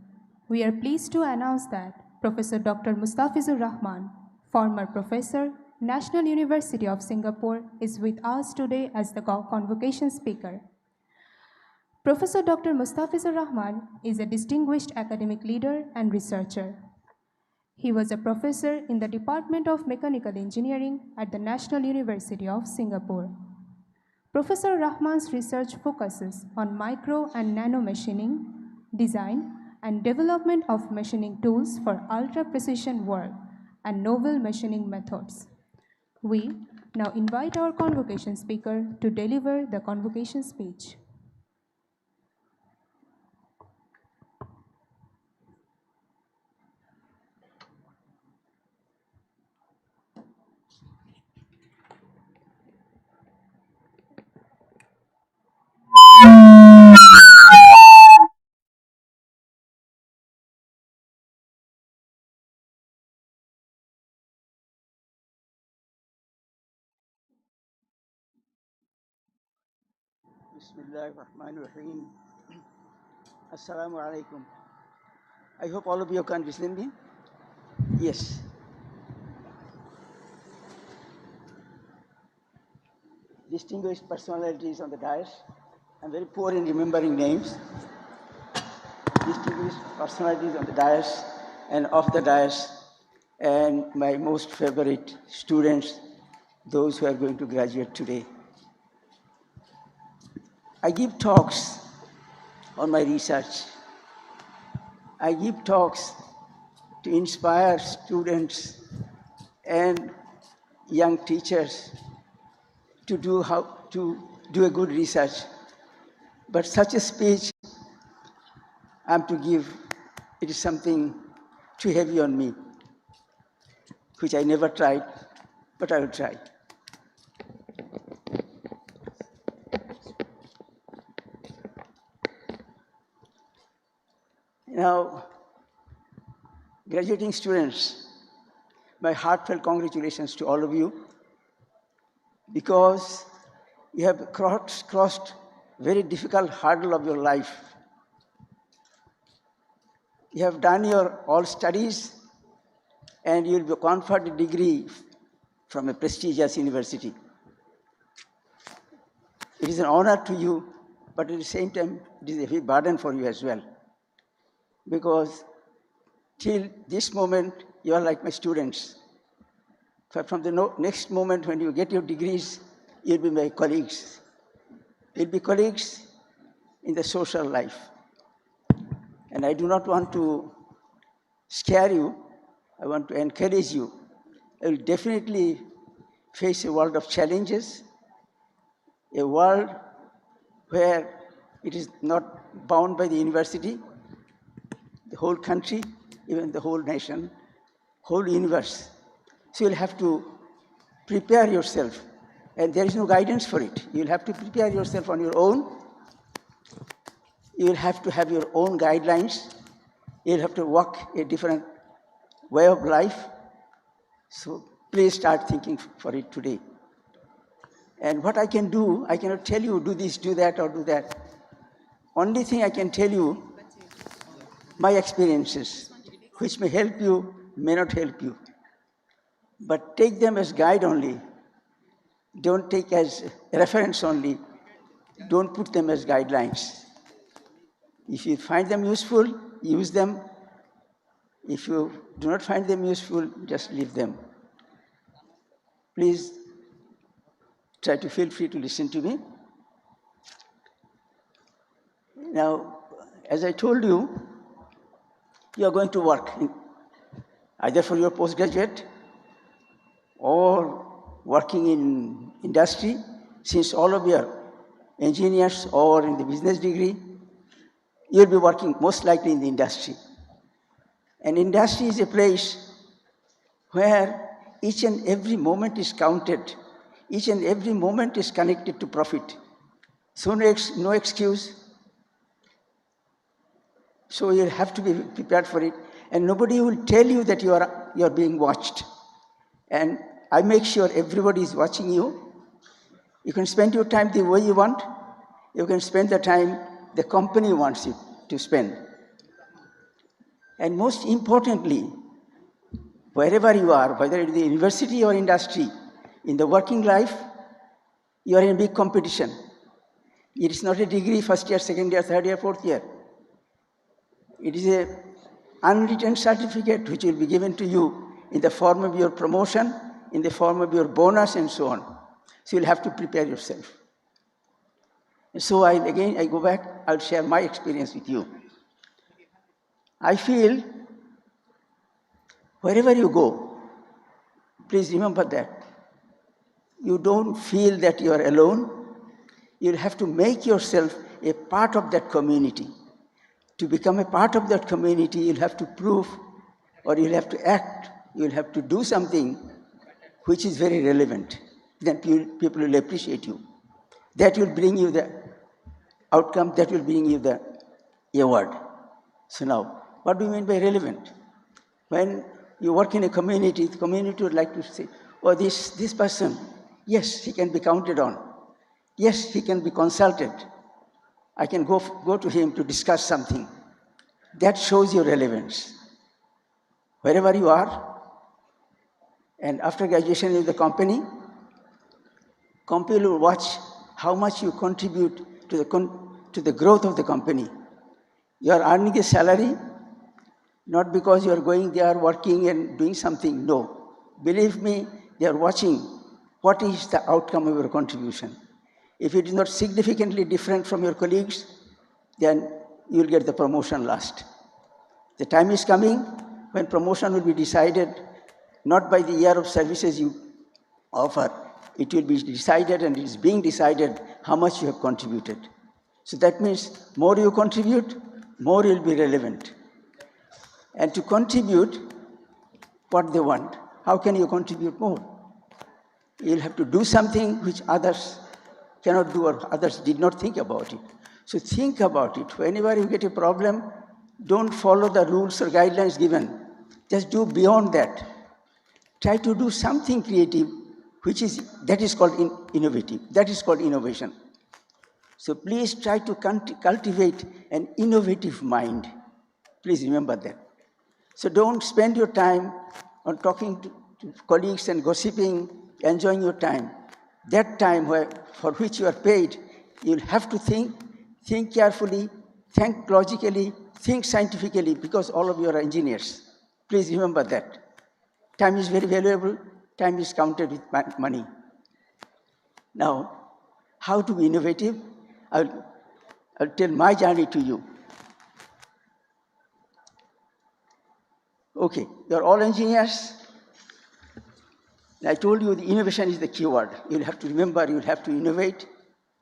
we are pleased to announce that Professor Dr. Mustafizur Rahman, former professor, National University of Singapore, is with us today as the convocation speaker. Professor Dr. Mustafizur Rahman is a distinguished academic leader and researcher. He was a professor in the Department of Mechanical Engineering at the National University of Singapore. Professor Rahman's research focuses on micro and nano machining, design, and development of machining tools for ultra-precision work and novel machining methods. We now invite our convocation speaker to deliver the convocation speech. Bismillahirrahmanirrahim. Assalamu alaikum. I hope all of you can listen me. Yes. distinguished personalities on the dais. I'm very poor in remembering names. Distinguished personalities on the dais and off the dais, and my most favorite students, those who are going to graduate today. I give talks on my research. I give talks to inspire students and young teachers to do a good research. But such a speech I'm to give, it is something too heavy on me, which I never tried, but I will try. Now, graduating students, my heartfelt congratulations to all of you, because you have crossed very difficult hurdle of your life. You have done your all studies, and you will be conferred a degree from a prestigious university. It is an honor to you, but at the same time, it is a heavy burden for you as well. Because till this moment, you are like my students. But from the next moment when you get your degrees, you'll be my colleagues. You'll be colleagues in the social life. And I do not want to scare you. I want to encourage you. I will definitely face a world of challenges, a world where it is not bound by the university, the whole country, even the whole nation, whole universe. So you'll have to prepare yourself, and there is no guidance for it. You'll have to prepare yourself on your own. You'll have to have your own guidelines. You'll have to walk a different way of life. So please start thinking for it today. And what I can do, I cannot tell you do this, do that, or do that. Only thing I can tell you, my experiences, which may help you, may not help you. But take them as guide only. Don't take as reference only. Don't put them as guidelines. If you find them useful, use them. If you do not find them useful, just leave them. Please try to feel free to listen to me. Now, as I told you, you are going to work either for your postgraduate or working in industry, since all of you are engineers or in the business degree. You'll be working most likely in the industry. And industry is a place where each and every moment is counted. Each and every moment is connected to profit. So no excuse. So you'll have to be prepared for it. And nobody will tell you that you are being watched. And I make sure everybody is watching you. You can spend your time the way you want. You can spend the time the company wants you to spend. And most importantly, wherever you are, whether in the university or industry, in the working life, you are in a big competition. It is not a degree, first year, second year, third year, fourth year. It is an unwritten certificate which will be given to you in the form of your promotion, in the form of your bonus, and so on. So you'll have to prepare yourself. So I go back, I'll share my experience with you. I feel wherever you go, please remember that. You don't feel that you are alone. You'll have to make yourself a part of that community. To become a part of that community, you'll have to prove, or you'll have to act, you'll have to do something which is very relevant. Then people will appreciate you. That will bring you the outcome, that will bring you the award. So now, what do you mean by relevant? When you work in a community, the community would like to say, oh, this person, yes, he can be counted on. Yes, he can be consulted. I can go to him to discuss something. That shows your relevance. Wherever you are, and after graduation in the company Company will watch how much you contribute to the growth of the company. You are earning a salary, not because you are going there working and doing something. No. Believe me, they are watching what is the outcome of your contribution. If it is not significantly different from your colleagues, then you will get the promotion last. The time is coming when promotion will be decided not by the year of services you offer. It will be decided, and it is being decided, how much you have contributed. So that means more you contribute, more you will be relevant. And to contribute what they want, how can you contribute more? You'll have to do something which others cannot do or others did not think about it. So think about it. Whenever you get a problem, don't follow the rules or guidelines given. Just do beyond that. Try to do something creative, that is called innovative. That is called innovation. So please try to cultivate an innovative mind. Please remember that. So don't spend your time on talking to colleagues and gossiping, enjoying your time. That time for which you are paid, you'll have to think carefully, think logically, think scientifically, because all of you are engineers. Please remember that. Time is very valuable. Time is counted with money. Now, how to be innovative? I'll tell my journey to you. Okay, you're all engineers. I told you the innovation is the keyword. You'll have to remember, you'll have to innovate.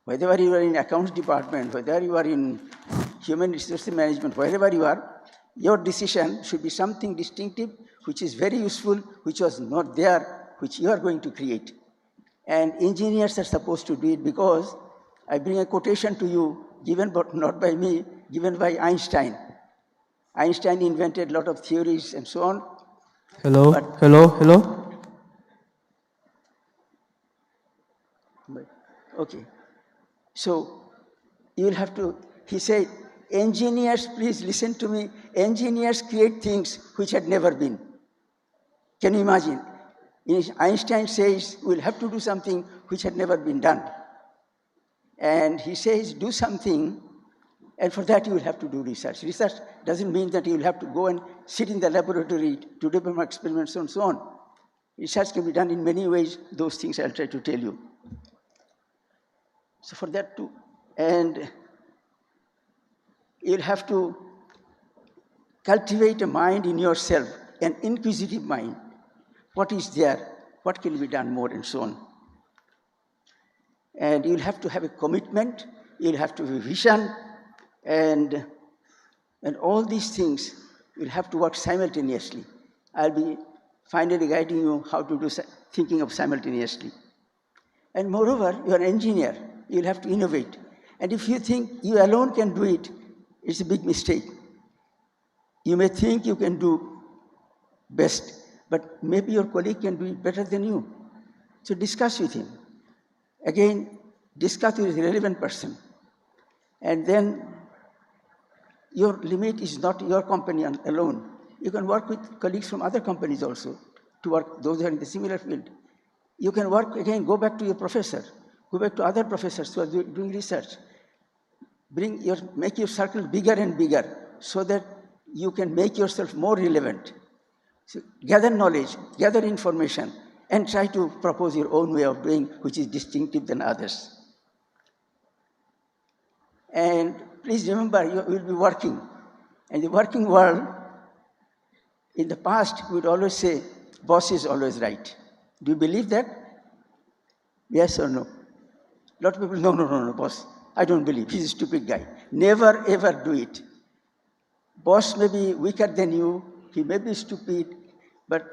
Whether you are in accounts department, whether you are in human resources management, wherever you are, your decision should be something distinctive, which is very useful, which was not there, which you are going to create. And engineers are supposed to do it, because I bring a quotation to you, given but not by me, given by Einstein. Einstein invented a lot of theories and so on. Hello. Okay. So you will have to, he said, engineers, please listen to me, engineers create things which had never been. Can you imagine? Einstein says we'll have to do something which had never been done. And he says do something, and for that you will have to do research. Research doesn't mean that you will have to go and sit in the laboratory to do experiments and so on. Research can be done in many ways. Those things I'll try to tell you. So for that too, and you'll have to cultivate a mind in yourself, an inquisitive mind. What is there? What can be done more, and so on. And you'll have to have a commitment, you'll have to have a vision, and all these things will have to work simultaneously. I'll be finally guiding you how to do thinking of simultaneously. And moreover, you're an engineer, you'll have to innovate. And if you think you alone can do it, it's a big mistake. You may think you can do best, but maybe your colleague can do it better than you. So discuss with him. Again, discuss with a relevant person. And then your limit is not your company alone. You can work with colleagues from other companies also to work, those who are in the similar field. You can work, again, go back to your professor, go back to other professors who are doing research. Make your circle bigger and bigger so that you can make yourself more relevant. So gather knowledge, gather information, and try to propose your own way of doing, which is distinctive than others. And please remember, you will be working. In the working world, in the past, we would always say, boss is always right. Do you believe that? Yes or no? A lot of people, no, boss. I don't believe. He's a stupid guy. Never, ever do it. Boss may be weaker than you. He may be stupid, but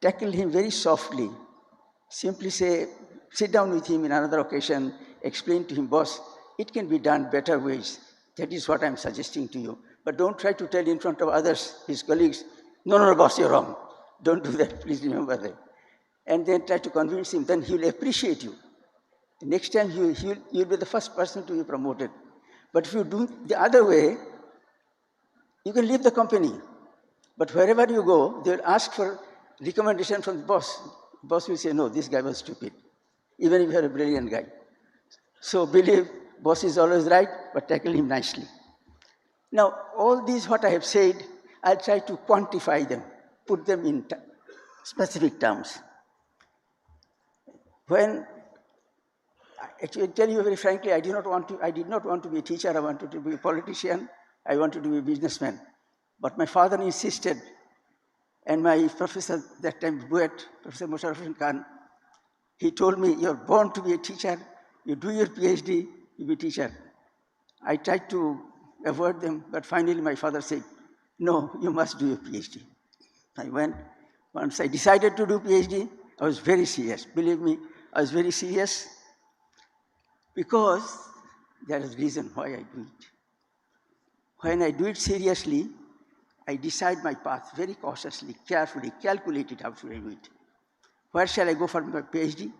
tackle him very softly. Simply say, sit down with him in another occasion, explain to him, boss, it can be done better ways. That is what I'm suggesting to you. But don't try to tell in front of others, his colleagues, no, boss, you're wrong. Don't do that, please remember that. And then try to convince him, then he'll appreciate you. Next time, you'll be the first person to be promoted. But if you do the other way, you can leave the company. But wherever you go, they'll ask for recommendation from the boss. The boss will say, no, this guy was stupid. even if you're a brilliant guy. So believe boss is always right, but tackle him nicely. Now, all these what I have said, I'll try to quantify them, put them in specific terms. When, actually, tell you very frankly, I did not want to be a teacher, I wanted to be a politician, I wanted to be a businessman. But my father insisted, and my professor that time, Professor Musharraf Khan, he told me, you're born to be a teacher, you do your PhD, you be a teacher. I tried to avoid them, but finally my father said, no, you must do your PhD. I went. Once I decided to do PhD, I was very serious. Believe me, I was very serious because there is a reason why I do it. When I do it seriously, I decide my path very cautiously, carefully, calculated how should I do it. Where shall I go for my PhD?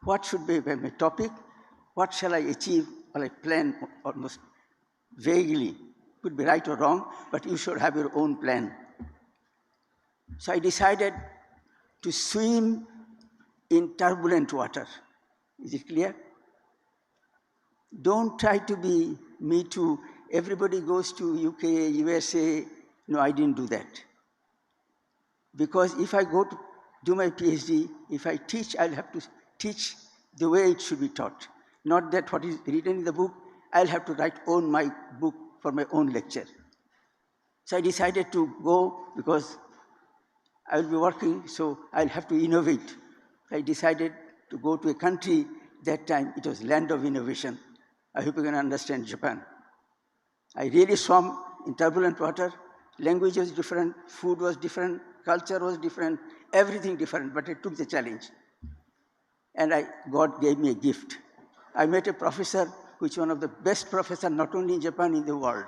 What should be my topic? What shall I achieve? Or I plan almost vaguely. Could be right or wrong, but you should have your own plan. So I decided to swim in turbulent water. Is it clear? Don't try to be me too. Everybody goes to UK, USA. No, I didn't do that. Because if I go to do my PhD, if I teach, I'll have to teach the way it should be taught. Not that what is written in the book, I'll have to write my book for my own lecture. So I decided to go because I will be working, so I'll have to innovate. I decided to go to a country, that time it was land of innovation. I hope you can understand Japan. I really swam in turbulent water. Language was different, food was different, culture was different, everything different, but I took the challenge. And God gave me a gift. I met a professor, which is one of the best professors, not only in Japan, in the world.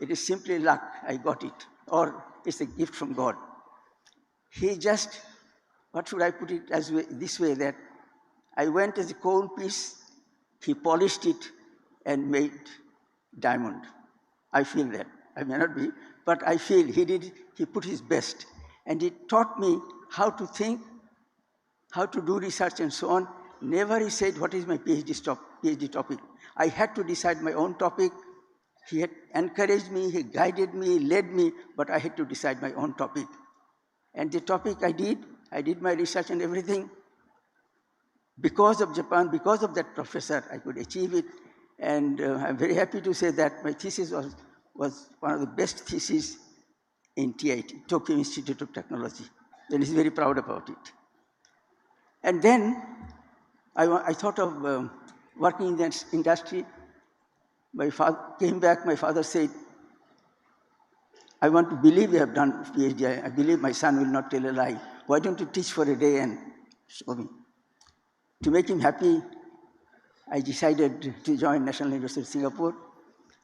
It is simply luck, I got it, or it's a gift from God. He just, what should I put it this way, that I went as a coal piece, he polished it and made diamond. I feel that. I may not be, but I feel he put his best. And he taught me how to think, how to do research and so on. Never he said, what is my PhD topic? I had to decide my own topic. He had encouraged me, he guided me, led me, but I had to decide my own topic. And the topic I did my research and everything. Because of Japan, because of that professor, I could achieve it. And I'm very happy to say that my thesis was one of the best theses in TIT, Tokyo Institute of Technology. And he's very proud about it. And then I thought of working in that industry. My father came back, my father said, I want to believe you have done PhD. I believe my son will not tell a lie. Why don't you teach for a day and show me? To make him happy, I decided to join National University of Singapore.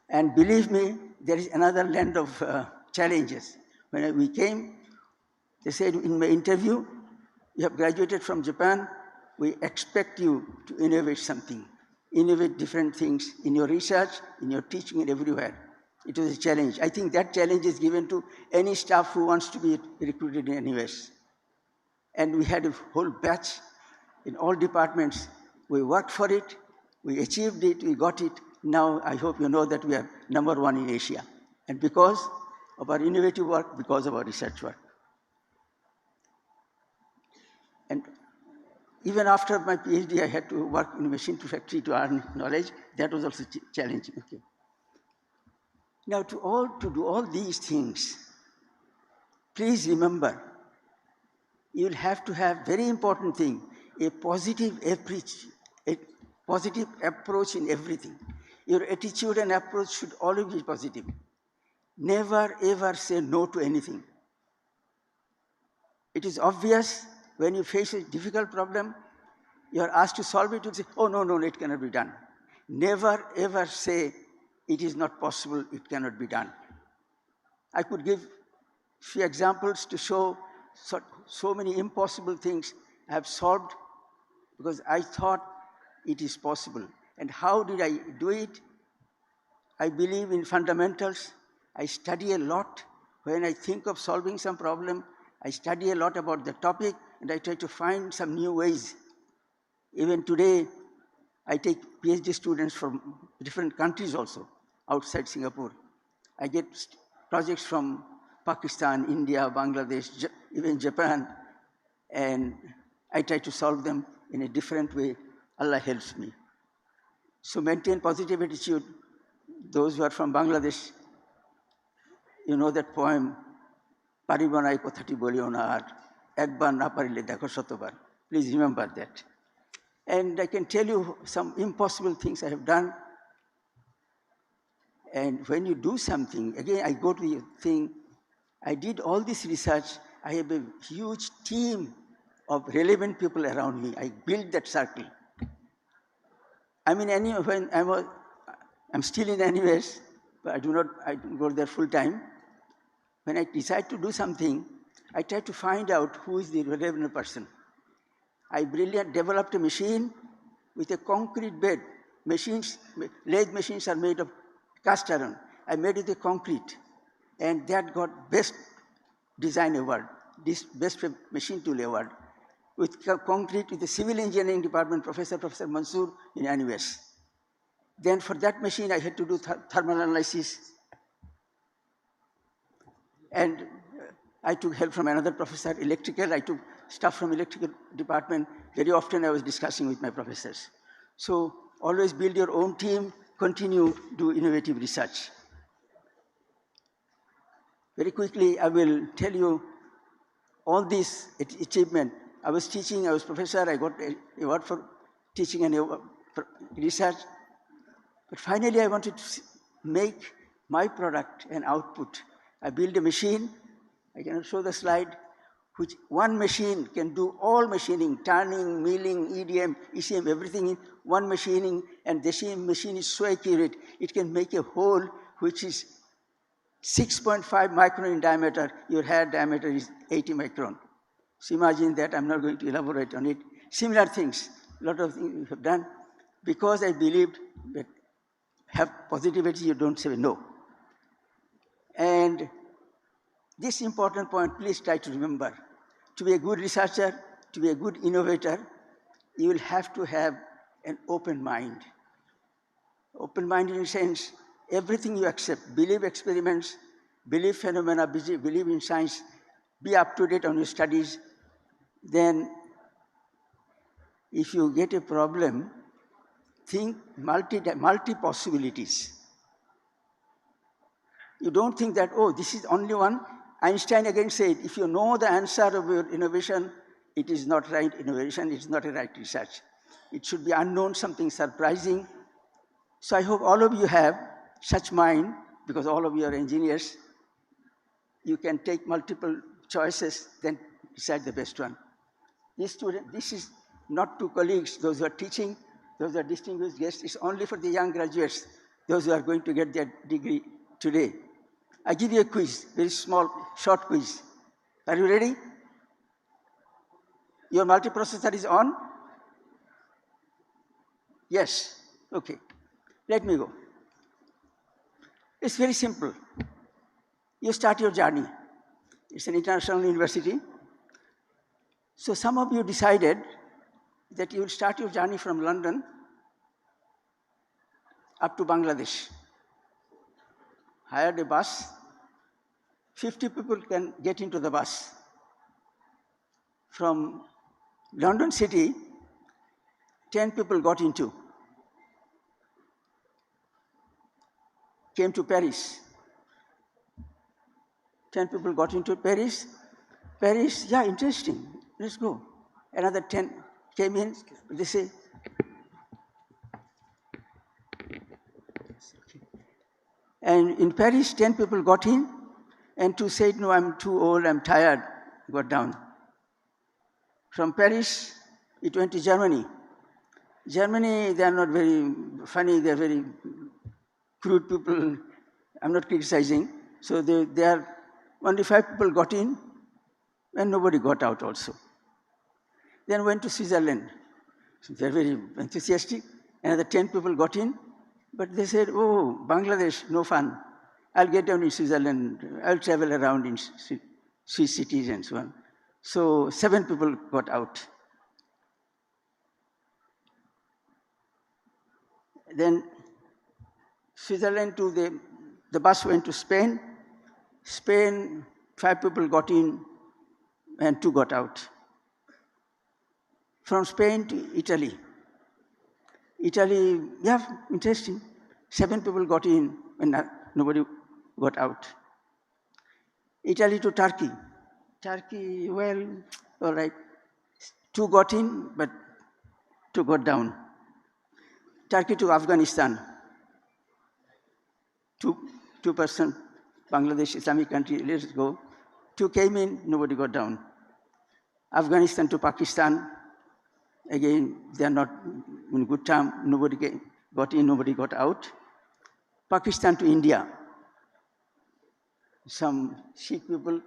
And believe me, there is another land of challenges. When we came, they said in my interview, you have graduated from Japan, we expect you to innovate something, innovate different things in your research, in your teaching, and everywhere. It was a challenge. I think that challenge is given to any staff who wants to be recruited in NUS. And we had a whole batch in all departments. We worked for it, we achieved it, we got it. Now I hope you know that we are #1 in Asia. And because of our innovative work, because of our research work. And even after my PhD, I had to work in a machine to factory to earn knowledge. That was also challenging. Okay. Now to do all these things, please remember, you'll have to have very important thing, a positive approach in everything. Your attitude and approach should always be positive. Never ever say no to anything. It is obvious when you face a difficult problem, you are asked to solve it, you say, oh no, it cannot be done. Never ever say, it is not possible, it cannot be done. I could give few examples to show so many impossible things I have solved because I thought it is possible. And how did I do it? I believe in fundamentals. I study a lot. When I think of solving some problem, I study a lot about the topic and I try to find some new ways Even today, I take PhD students from different countries also, outside Singapore. I get projects from Pakistan, India, Bangladesh, even Japan, and I try to solve them in a different way. Allah helps me. So maintain positive attitude. Those who are from Bangladesh, you know that poem, Paribanai kothati bolio na ar, ekbar na parile dekho shotobar. Please remember that. And I can tell you some impossible things I have done. And when you do something, again, I go to the thing, I did all this research. I have a huge team of relevant people around me. I built that circle. I mean, when I'm still in NUS, but I don't go there full time. When I decide to do something, I try to find out who is the relevant person. I developed a machine with a concrete bed. Lathe machines are made of cast iron. I made it a concrete, and that got best design award, this best machine tool award, with concrete with the civil engineering department, Professor Mansoor in NUS. Then for that machine, I had to do thermal analysis. And I took help from another professor, electrical. I took stuff from electrical department. Very often I was discussing with my professors. So always build your own team, continue, do innovative research. Very quickly, I will tell you all this achievement. I was teaching, I was professor, I got an award for teaching and research. But finally, I wanted to make my product an output. I built a machine, I cannot show the slide, which one machine can do all machining, turning, milling, EDM, ECM, everything in one machining, and the machine is so accurate, it can make a hole which is 6.5 micron in diameter. Your hair diameter is 80 micron. So imagine that, I'm not going to elaborate on it. Similar things, a lot of things we have done, because I believed that have positivity, you don't say no. And this important point, please try to remember. To be a good researcher, to be a good innovator, you will have to have an open mind. Open mind in a sense, everything you accept, believe experiments, believe phenomena, believe in science, be up to date on your studies. Then if you get a problem, think multi possibilities. You don't think that, oh, this is only one. Einstein again said, if you know the answer of your innovation, it is not right innovation, it's not a right research. It should be unknown, something surprising. So I hope all of you have such mind, because all of you are engineers. You can take multiple choices, then decide the best one. This is not to colleagues, those who are teaching, those who are distinguished guests. It's only for the young graduates, those who are going to get their degree today. I give you a quiz, very small, short quiz. Are you ready? Your multiprocessor is on? Yes, okay. Let me go. It's very simple. You start your journey. It's an international university. So some of you decided that you will start your journey from London up to Bangladesh. Hired a bus. 50 people can get into the bus. From London city, 10 people got into. Came to Paris. 10 people got into Paris. Paris, yeah, interesting. Let's go. Another 10 came in. They say, and in Paris, 10 people got in, and two said, no, I'm too old, I'm tired, got down. From Paris, it went to Germany. Germany, they are not very funny, they are very crude people. I'm not criticizing. So they are, only 5 people got in, and nobody got out also. Then went to Switzerland. So they're very enthusiastic. Another 10 people got in, but they said, oh, Bangladesh, no fun. I'll get down in Switzerland. I'll travel around in Swiss cities and so on. So 7 people got out. Then Switzerland to the bus went to Spain. Spain, 5 people got in and 2 got out. From Spain to Italy. Italy, yeah, interesting. 7 people got in and nobody got out. Italy to Turkey. Turkey, well, all right. 2 got in, but 2 got down. Turkey to Afghanistan. 2%, Bangladesh, Islamic country, let's go. 2 came in, nobody got down. Afghanistan to Pakistan, again, they are not in good time, nobody got in, nobody got out. Pakistan to India. Some Sikh people,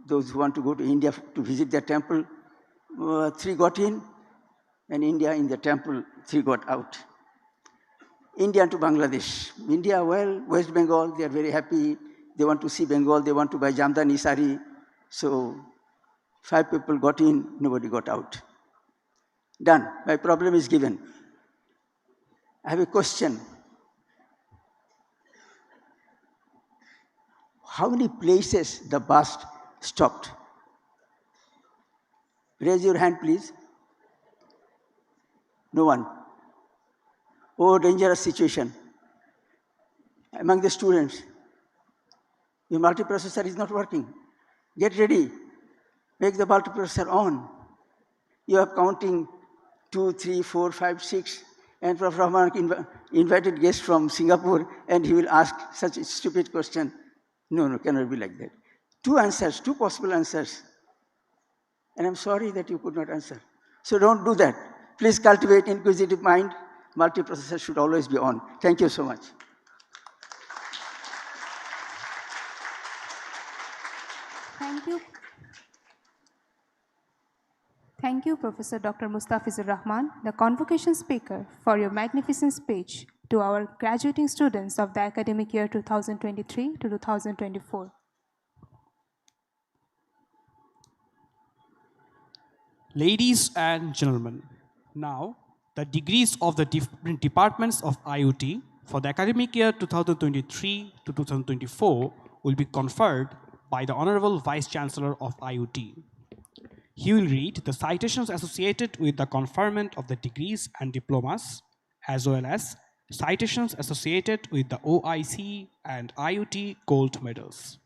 those who want to go to India to visit their temple, 3 got in, and India in the temple, 3 got out. India to Bangladesh. India, well, West Bengal, they are very happy. They want to see Bengal, they want to buy Jamdani sari. So 5 people got in, nobody got out. Done. My problem is given. I have a question. How many places the bus stopped? Raise your hand, please. No one. Oh, dangerous situation. Among the students, your multiprocessor is not working. Get ready. Make the multiprocessor on. You are counting 2, 3, 4, 5, 6, and Prof. Rahman invited guest from Singapore, and he will ask such a stupid question. No, cannot be like that. 2 answers, 2 possible answers. And I'm sorry that you could not answer. So don't do that. Please cultivate inquisitive mind. Multiprocessor should always be on. Thank you so much. Thank you. Thank you, Professor Dr. Mustafizur Rahman, the convocation speaker, for your magnificent speech to our graduating students of the academic year 2023 to 2024. Ladies and gentlemen, now the degrees of the different departments of IUT for the academic year 2023 to 2024 will be conferred by the Honorable Vice Chancellor of IUT. He will read the citations associated with the conferment of the degrees and diplomas, as well as citations associated with the OIC and IUT gold medals.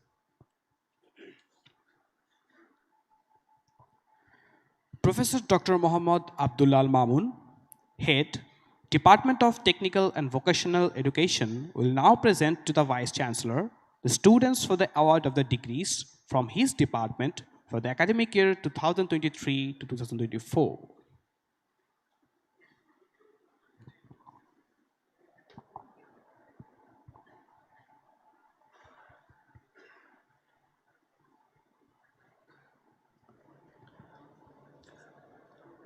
Professor Dr. Mohammad Abdullah Mamun, Head, Department of Technical and Vocational Education, will now present to the Vice Chancellor the students for the award of the degrees from his department for the academic year 2023 to 2024.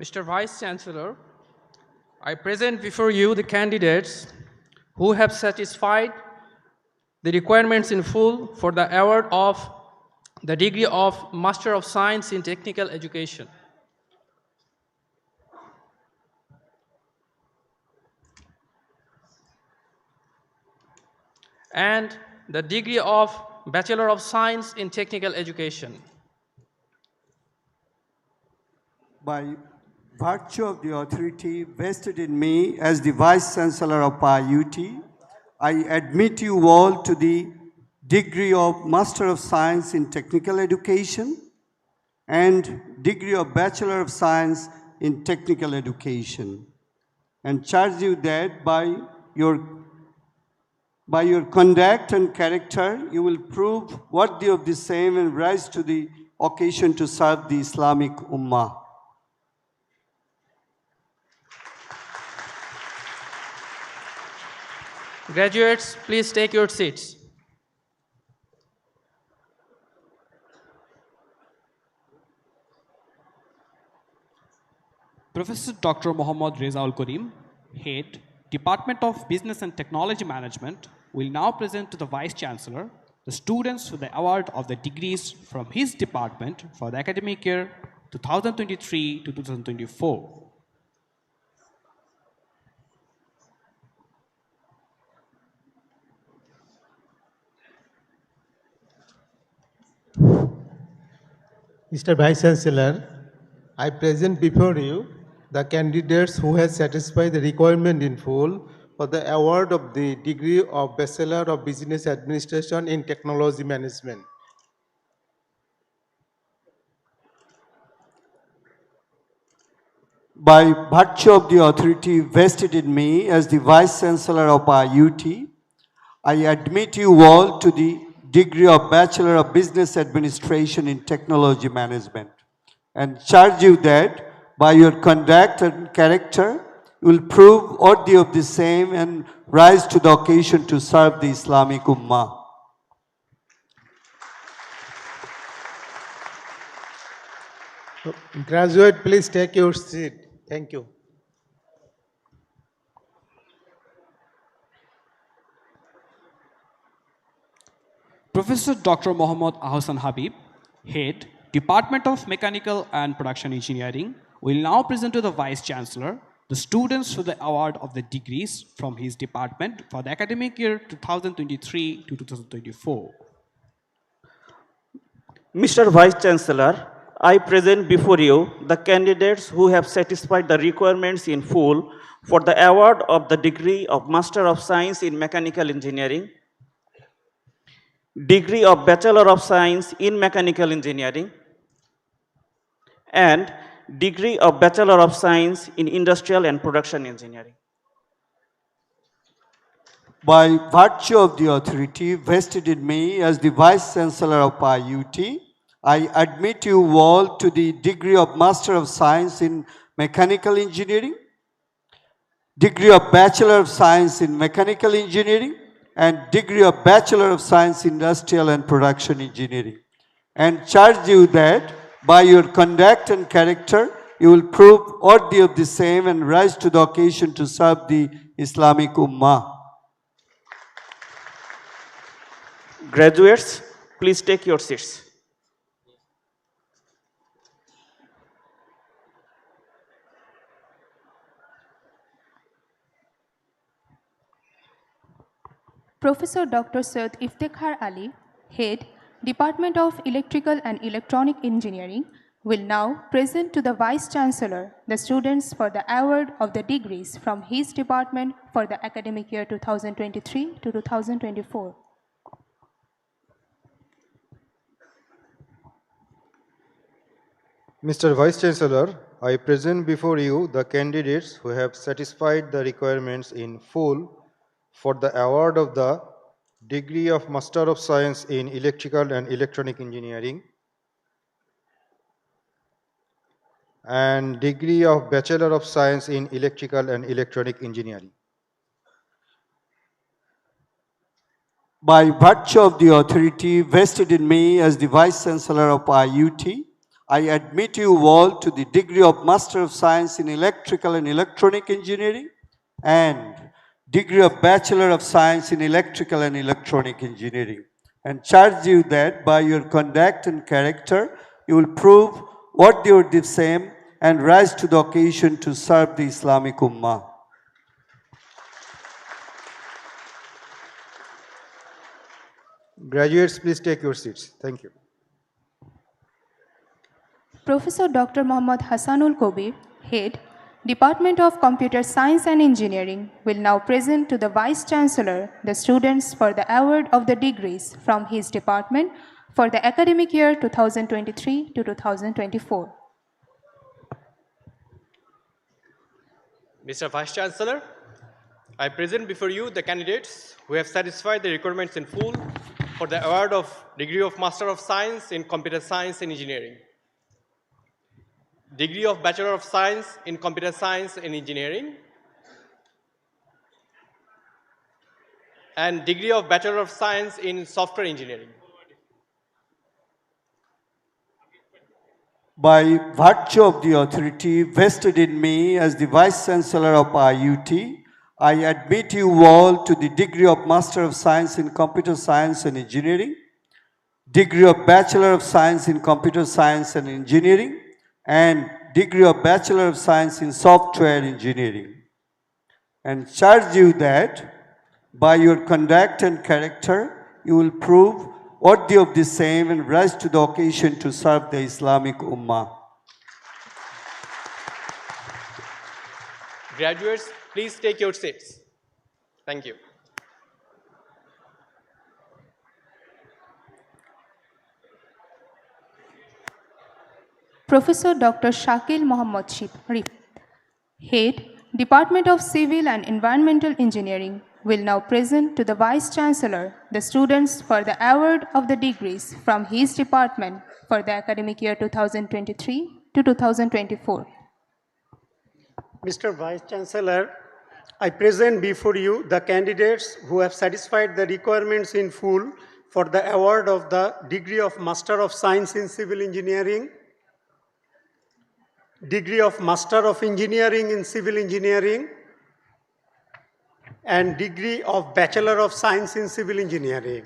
Mr. Vice Chancellor, I present before you the candidates who have satisfied the requirements in full for the award of the degree of Master of Science in Technical Education. And the degree of Bachelor of Science in Technical Education. By virtue of the authority vested in me as the Vice Chancellor of IUT, I admit you all to the degree of Master of Science in Technical Education and degree of Bachelor of Science in Technical Education, and charge you that by your conduct and character, you will prove worthy of the same and rise to the occasion to serve the Islamic Ummah. Graduates, please take your seats. Professor Dr. Mohammad Rezaul Karim, Head, Department of Business and Technology Management, will now present to the Vice Chancellor the students for the award of the degrees from his department for the academic year 2023 to 2024. Mr. Vice Chancellor, I present before you the candidates who have satisfied the requirement in full for the award of the degree of Bachelor of Business Administration in Technology Management. By virtue of the authority vested in me as the Vice Chancellor of IUT, I admit you all to the degree of Bachelor of Business Administration in Technology Management and charge you that by your conduct and character, you will prove worthy of the same and rise to the occasion to serve the Islamic Ummah. Graduate, please take your seat. Thank you. Professor Dr. Mohammad Ahsan Habib, Head, Department of Mechanical and Production Engineering, will now present to the Vice Chancellor the students for the award of the degrees from his department for the academic year 2023 to 2024. Mr. Vice Chancellor, I present before you the candidates who have satisfied the requirements in full for the award of the degree of Master of Science in Mechanical Engineering, degree of Bachelor of Science in Mechanical Engineering, and degree of Bachelor of Science in Industrial and Production Engineering. By virtue of the authority vested in me as the Vice Chancellor of IUT, I admit you all to the degree of Master of Science in Mechanical Engineering, degree of Bachelor of Science in Mechanical Engineering, and degree of Bachelor of Science Industrial and Production Engineering, and charge you that by your conduct and character, you will prove worthy of the same and rise to the occasion to serve the Islamic Ummah. Graduates, please take your seats. Professor Dr. Syed Iftekhar Ali, Head, Department of Electrical and Electronic Engineering, will now present to the Vice Chancellor the students for the award of the degrees from his department for the academic year 2023 to 2024. Mr. Vice Chancellor, I present before you the candidates who have satisfied the requirements in full for the award of the degree of Master of Science in Electrical and Electronic Engineering and degree of Bachelor of Science in Electrical and Electronic Engineering. By virtue of the authority vested in me as the Vice Chancellor of IUT, I admit you all to the degree of Master of Science in Electrical and Electronic Engineering and degree of Bachelor of Science in Electrical and Electronic Engineering, and charge you that by your conduct and character, you will prove worthy of the same and rise to the occasion to serve the Islamic Ummah. Graduates, please take your seats. Thank you. Professor Dr. Muhammad Hassanul Kobir, Head, Department of Computer Science and Engineering, will now present to the Vice Chancellor the students for the award of the degrees from his department for the academic year 2023 to 2024. Mr. Vice Chancellor, I present before you the candidates who have satisfied the requirements in full for the award of degree of Master of Science in Computer Science and Engineering, degree of Bachelor of Science in Computer Science and Engineering, and degree of Bachelor of Science in Software Engineering. By virtue of the authority vested in me as the Vice Chancellor of IUT, I admit you all to the degree of Master of Science in Computer Science and Engineering, degree of Bachelor of Science in Computer Science and Engineering, and degree of Bachelor of Science in Software Engineering, and charge you that by your conduct and character, you will prove worthy of the same, and rise to the occasion to serve the Islamic Ummah. Graduates, please take your seats. Thank you. Professor Dr. Shakil Mohammad Sharif, Head, Department of Civil and Environmental Engineering, will now present to the Vice Chancellor the students for the award of the degrees from his department for the academic year 2023 to 2024. Mr. Vice Chancellor, I present before you the candidates who have satisfied the requirements in full for the award of the degree of Master of Science in Civil Engineering, degree of Master of Engineering in Civil Engineering, and degree of Bachelor of Science in Civil Engineering.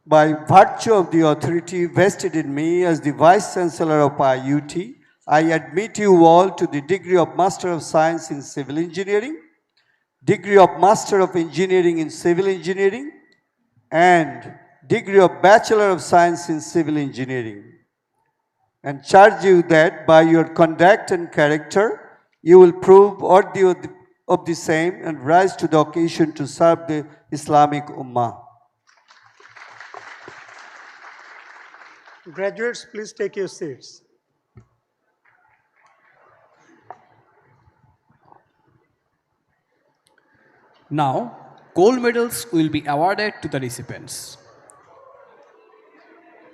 By virtue of the authority vested in me as the Vice Chancellor of IUT, I admit you all to the degree of Master of Science in Civil Engineering, degree of Master of Engineering in Civil Engineering, and degree of Bachelor of Science in Civil Engineering, and charge you that by your conduct and character, you will prove worthy of the same and rise to the occasion to serve the Islamic Ummah. Graduates, please take your seats. Now, gold medals will be awarded to the recipients.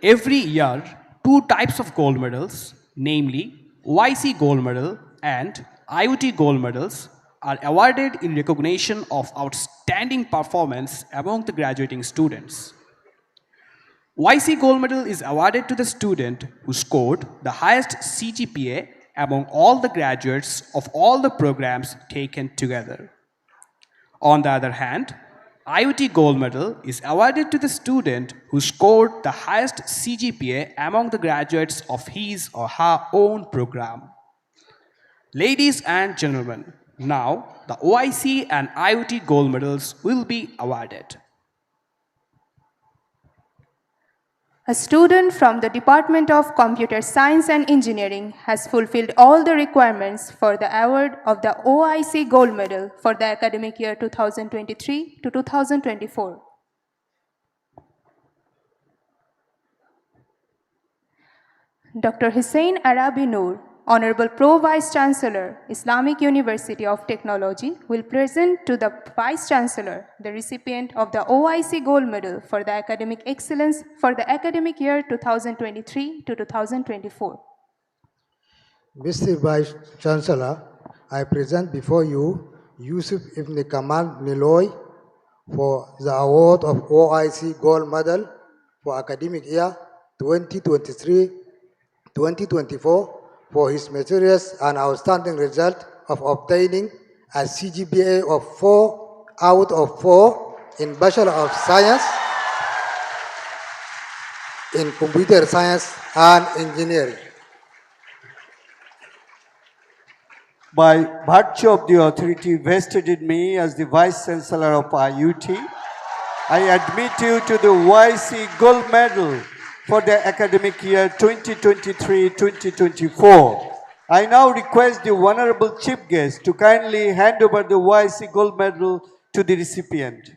Every year, two types of gold medals, namely OIC gold medal and IUT gold medals, are awarded in recognition of outstanding performance among the graduating students. OIC gold medal is awarded to the student who scored the highest CGPA among all the graduates of all the programs taken together. On the other hand, IUT gold medal is awarded to the student who scored the highest CGPA among the graduates of his or her own program. Ladies and gentlemen, now the OIC and IUT gold medals will be awarded. A student from the Department of Computer Science and Engineering has fulfilled all the requirements for the award of the OIC Gold Medal for the academic year 2023 to 2024. Dr. Hussein Arabi Noor, Honorable Pro Vice Chancellor, Islamic University of Technology, will present to the Vice Chancellor the recipient of the OIC Gold Medal for the academic excellence for the academic year 2023 to 2024. Mr. Vice Chancellor, I present before you Yusuf Ibn Kamal Niloy for the award of OIC Gold Medal for academic year 2023-2024 for his meritorious and outstanding result of obtaining a CGPA of 4 out of 4 in Bachelor of Science in Computer Science and Engineering. By virtue of the authority vested in me as the Vice Chancellor of IUT, I admit you to the OIC Gold Medal for the academic year 2023-2024. I now request the Honorable Chief Guest to kindly hand over the OIC Gold Medal to the recipient.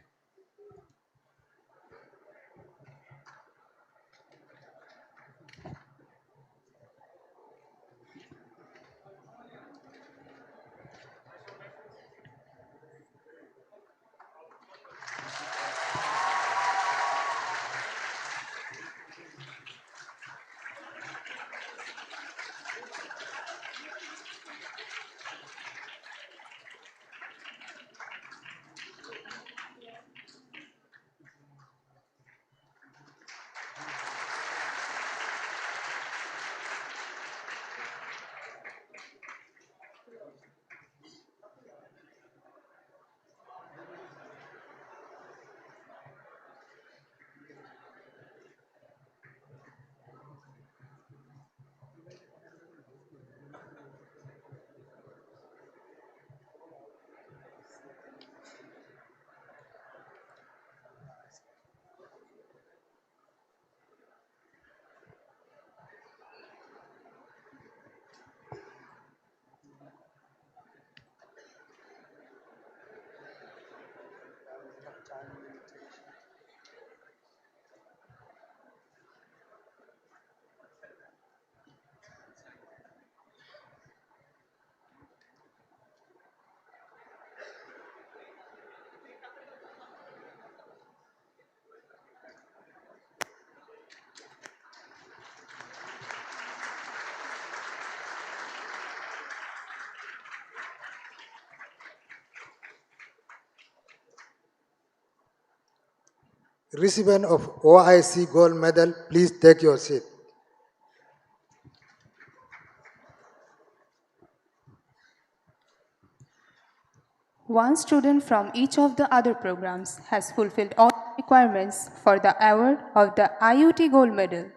recipient of OIC Gold Medal, please take your seat. One student from each of the other programs has fulfilled all requirements for the award of the IUT Gold Medal.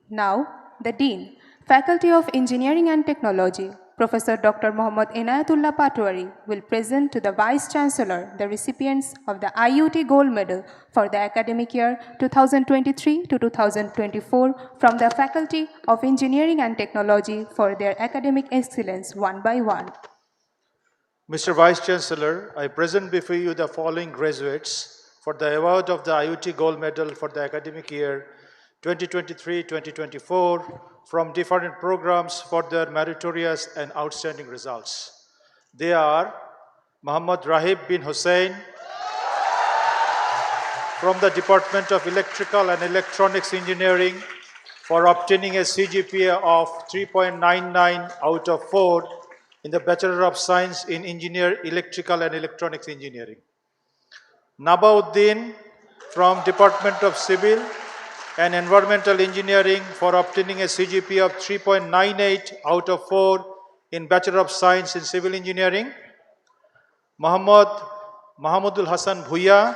Now, the Dean, Faculty of Engineering and Technology, Professor Dr. Mohammad Inayatullah Patwari, will present to the Vice Chancellor the recipients of the IUT Gold Medal for the academic year 2023 to 2024 from the Faculty of Engineering and Technology for their academic excellence one by one. Mr. Vice Chancellor, I present before you the following graduates for the award of the IUT Gold Medal for the academic year 2023-2024 from different programs for their meritorious and outstanding results. They are Muhammad Rahib bin Hussein from the Department of Electrical and Electronics Engineering for obtaining a CGPA of 3.99 out of 4 in the Bachelor of Science in Electrical and Electronics Engineering. Nabauddin from Department of Civil and Environmental Engineering for obtaining a CGPA of 3.98 out of 4 in Bachelor of Science in Civil Engineering. Mahamadul Hassan Bhuya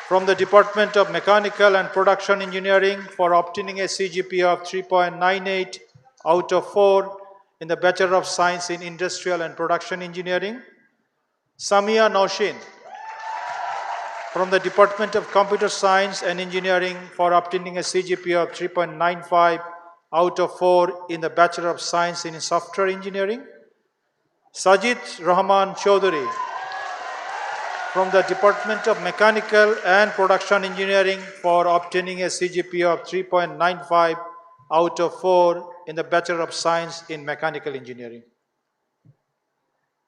from the Department of Mechanical and Production Engineering for obtaining a CGPA of 3.98 out of 4 in the Bachelor of Science in Industrial and Production Engineering. Samia Naushin from the Department of Computer Science and Engineering for obtaining a CGPA of 3.95 out of 4 in the Bachelor of Science in Software Engineering. Sajid Rahman Chaudhary from the Department of Mechanical and Production Engineering for obtaining a CGPA of 3.95 out of 4 in the Bachelor of Science in Mechanical Engineering.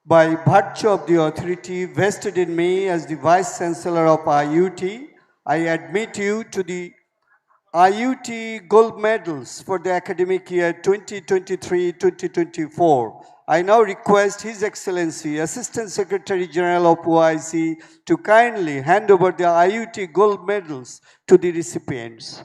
By virtue of the authority vested in me as the Vice Chancellor of IUT, I admit you to the IUT Gold Medals for the academic year 2023-2024. I now request His Excellency, Assistant Secretary General of OIC, to kindly hand over the IUT Gold Medals to the recipients.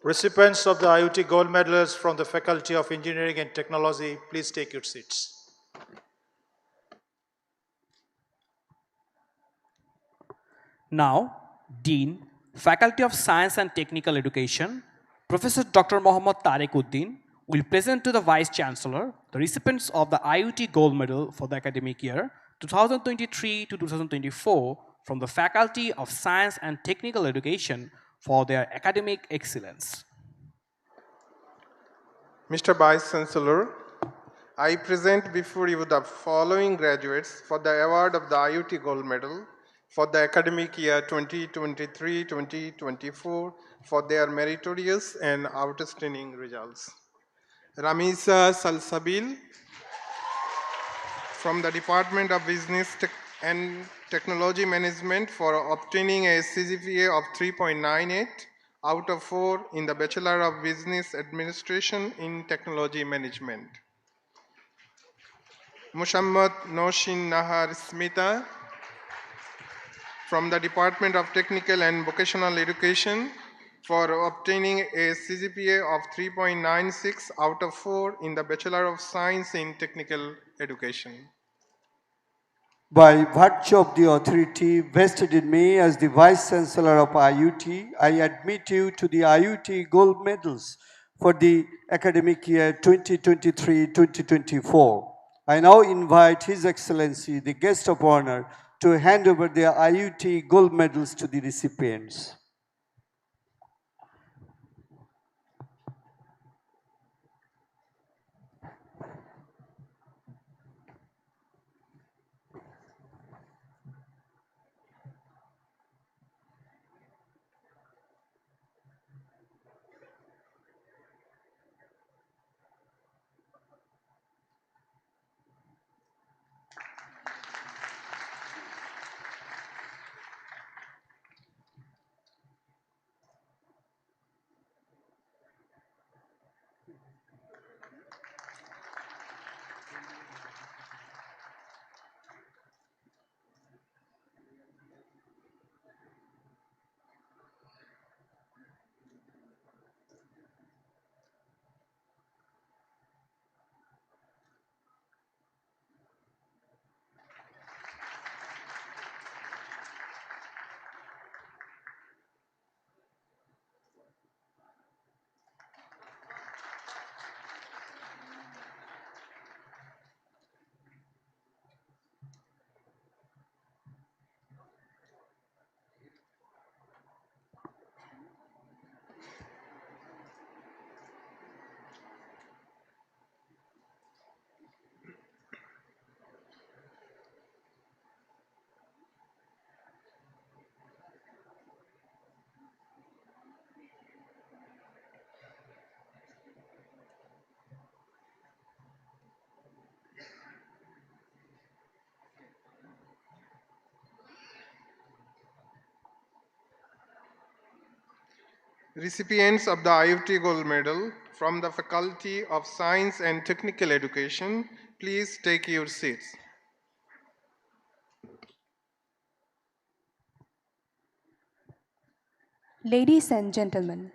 Recipients of the IUT gold medals from the Faculty of Engineering and Technology, please take your seats. Now, Dean, Faculty of Science and Technical Education, Professor Dr. Mohammad Tariq Uddin, will present to the Vice Chancellor the recipients of the IUT Gold Medal for the academic year 2023 to 2024 from the Faculty of Science and Technical Education for their academic excellence. Mr. Vice Chancellor, I present before you the following graduates for the award of the IUT Gold Medal for the academic year 2023-2024 for their meritorious and outstanding results. Ramisa Salsabil from the Department of Business and Technology Management for obtaining a CGPA of 3.98 out of 4 in the Bachelor of Business Administration in Technology Management. Mushammad Noshin Nahar Smita from the Department of Technical and Vocational Education for obtaining a CGPA of 3.96 out of 4 in the Bachelor of Science in Technical Education. By virtue of the authority vested in me as the Vice Chancellor of IUT, I admit you to the IUT Gold Medals for the academic year 2023-2024. I now invite His Excellency, the Guest of Honor, to hand over the IUT Gold Medals to the recipients. Recipients of the IUT Gold Medal from the Faculty of Science and Technical Education, please take your seats. Ladies and gentlemen,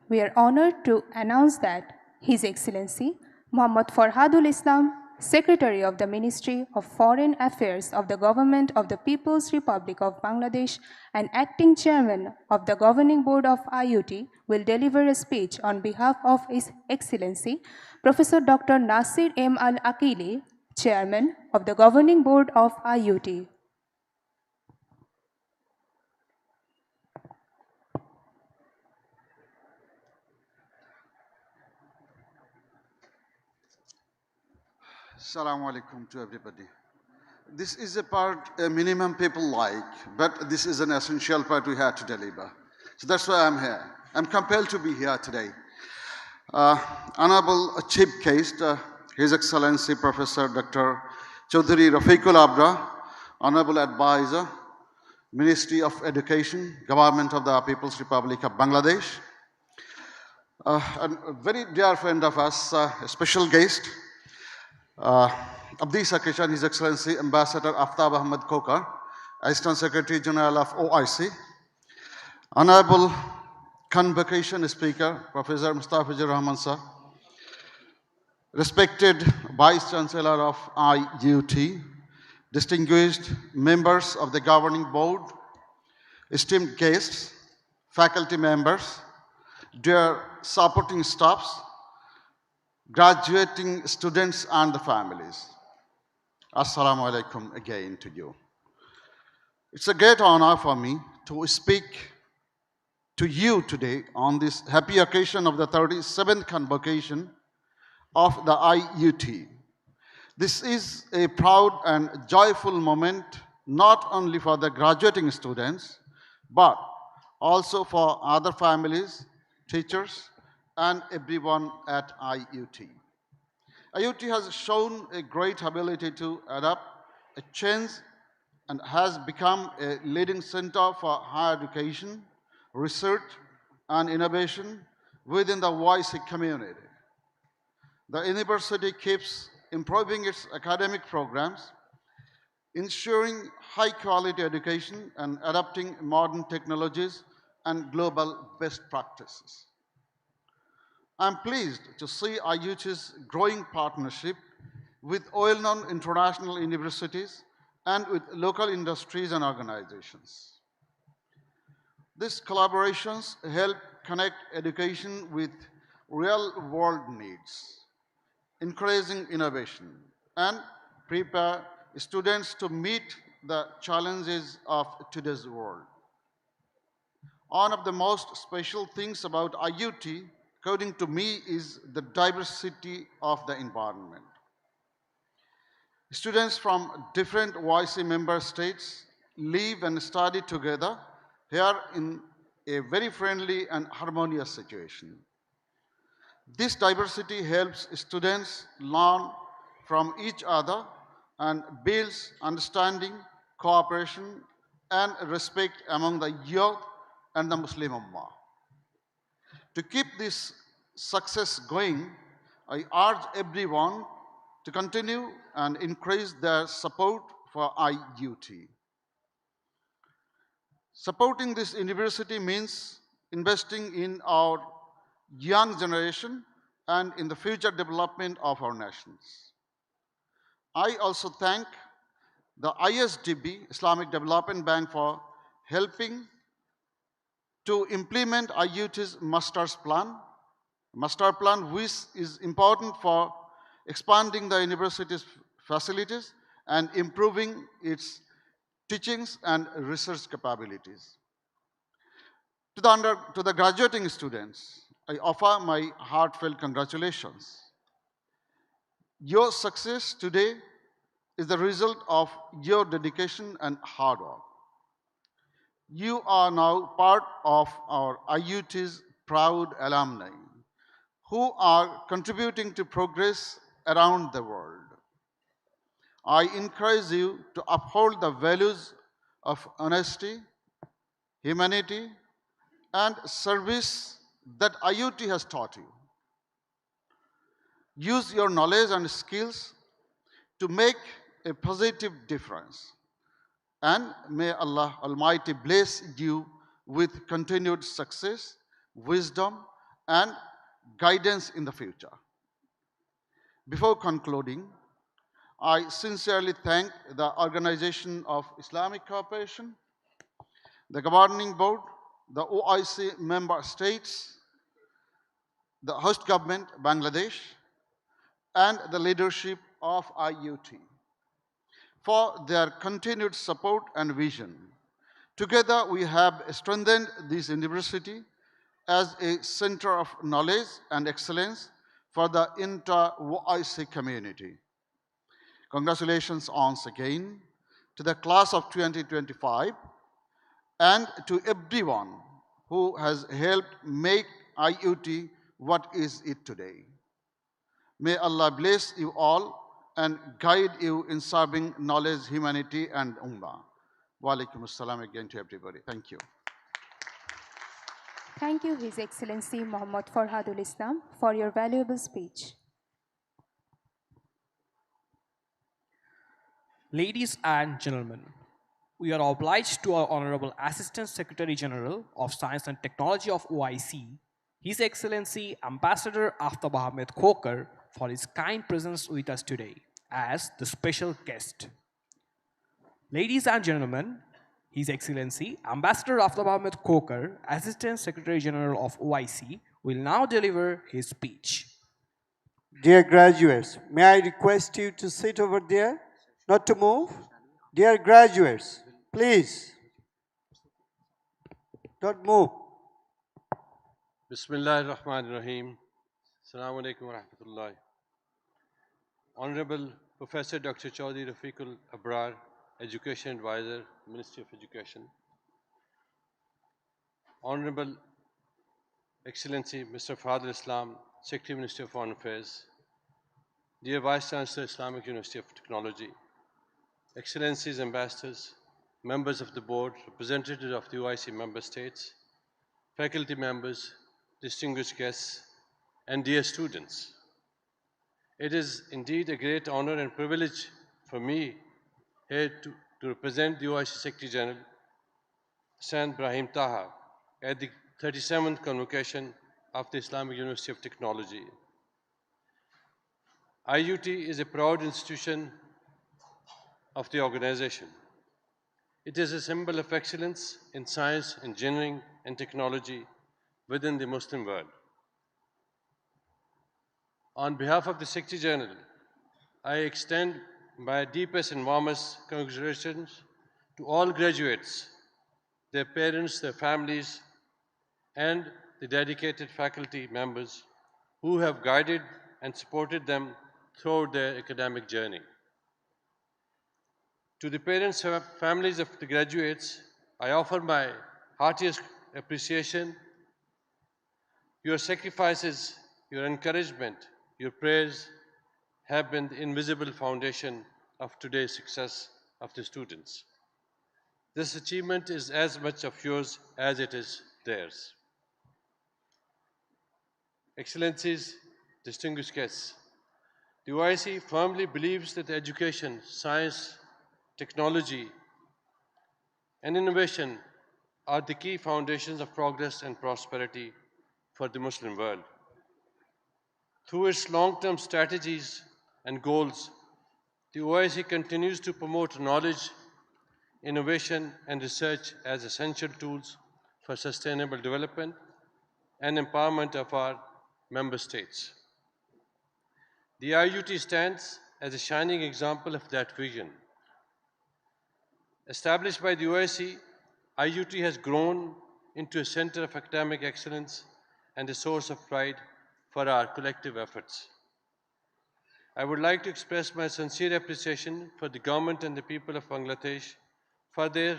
we are honored to announce that His Excellency Muhammad Farhadul Islam, Secretary of the Ministry of Foreign Affairs of the Government of the People's Republic of Bangladesh and Acting Chairman of the Governing Board of IUT, will deliver a speech on behalf of His Excellency Professor Dr. Nasir M. Al-Akili, Chairman of the Governing Board of IUT. Assalamu alaikum to everybody. This is a part a minimum people like, but this is an essential part we have to deliver. So that's why I'm here. I'm compelled to be here today. Honorable Chief Guest, His Excellency Professor Dr. Chaudhuri Rafiqul Abrar, Honorable Advisor, Ministry of Education, Government of the People's Republic of Bangladesh, and a very dear friend of us, a special guest of this occasion, His Excellency Ambassador Aftab Ahmed Kokar, Assistant Secretary General of OIC, Honorable Convocation Speaker, Professor Mustafizur Rahman Sir, respected Vice Chancellor of IUT, distinguished members of the Governing Board, esteemed guests, faculty members, dear supporting staffs, graduating students and the families. Assalamu alaikum again to you. It's a great honor for me to speak to you today on this happy occasion of the 37th Convocation of the IUT. This is a proud and joyful moment not only for the graduating students, but also for other families, teachers, and everyone at IUT. IUT has shown a great ability to adapt, a change, and has become a leading center for higher education, research, and innovation within the YC community. The university keeps improving its academic programs, ensuring high-quality education and adapting modern technologies and global best practices. I'm pleased to see IUT's growing partnership with well-known international universities and with local industries and organizations. These collaborations help connect education with real-world needs, encouraging innovation, and prepare students to meet the challenges of today's world. One of the most special things about IUT, according to me, is the diversity of the environment. Students from different YC member states live and study together here in a very friendly and harmonious situation. This diversity helps students learn from each other and builds understanding, cooperation, and respect among the youth and the Muslim Ummah. To keep this success going, I urge everyone to continue and increase their support for IUT. Supporting this university means investing in our young generation and in the future development of our nations. I also thank the ISDB, Islamic Development Bank, for helping to implement IUT's master plan which is important for expanding the university's facilities and improving its teachings and research capabilities. To the graduating students, I offer my heartfelt congratulations. Your success today is the result of your dedication and hard work. You are now part of our IUT's proud alumni who are contributing to progress around the world. I encourage you to uphold the values of honesty, humanity, and service that IUT has taught you. Use your knowledge and skills to make a positive difference. And may Allah Almighty bless you with continued success, wisdom, and guidance in the future. Before concluding, I sincerely thank the Organization of Islamic Cooperation, the Governing Board, the OIC member states, the host government, Bangladesh, and the leadership of IUT for their continued support and vision. Together, we have strengthened this university as a center of knowledge and excellence for the entire OIC community. Congratulations once again to the class of 2025 and to everyone who has helped make IUT what is it today. May Allah bless you all and guide you in serving knowledge, humanity, and Ummah. Wa alaikum assalam again to everybody. Thank you. Thank you, His Excellency Muhammad Farhadul Islam, for your valuable speech. Ladies and gentlemen, we are obliged to our Honorable Assistant Secretary General of Science and Technology of OIC, His Excellency Ambassador Aftab Ahmed Khokar, for his kind presence with us today as the special guest. Ladies and gentlemen, His Excellency Ambassador Aftab Ahmed Khokar, Assistant Secretary General of OIC, will now deliver his speech. Dear graduates, may I request you to sit over there, not to move? Dear graduates, please, don't move. Bismillah ar-Rahman ar-Rahim. Assalamu alaikum wa rahmatullah. Honorable Professor Dr. Chaudhry Rafiqul Abrar, Education Advisor, Ministry of Education. Honorable Excellency Mr. Fadl Islam, Secretary Ministry of Foreign Affairs. Dear Vice Chancellor, Islamic University of Technology. Excellencies, Ambassadors, members of the board, representatives of the OIC member states, faculty members, distinguished guests, and dear students. It is indeed a great honor and privilege for me here to represent the OIC Secretary General, Sant Brahim Taha, at the 37th Convocation of the Islamic University of Technology. IUT is a proud institution of the organization. It is a symbol of excellence in science, engineering, and technology within the Muslim world. On behalf of the Secretary General, I extend my deepest and warmest congratulations to all graduates, their parents, their families, and the dedicated faculty members who have guided and supported them throughout their academic journey. To the parents and families of the graduates, I offer my heartiest appreciation. Your sacrifices, your encouragement, your prayers have been the invisible foundation of today's success of the students. This achievement is as much of yours as it is theirs. Excellencies, distinguished guests, the OIC firmly believes that education, science, technology, and innovation are the key foundations of progress and prosperity for the Muslim world. Through its long-term strategies and goals, the OIC continues to promote knowledge, innovation, and research as essential tools for sustainable development and empowerment of our member states. The IUT stands as a shining example of that vision. Established by the OIC, IUT has grown into a center of academic excellence and a source of pride for our collective efforts. I would like to express my sincere appreciation for the government and the people of Bangladesh for their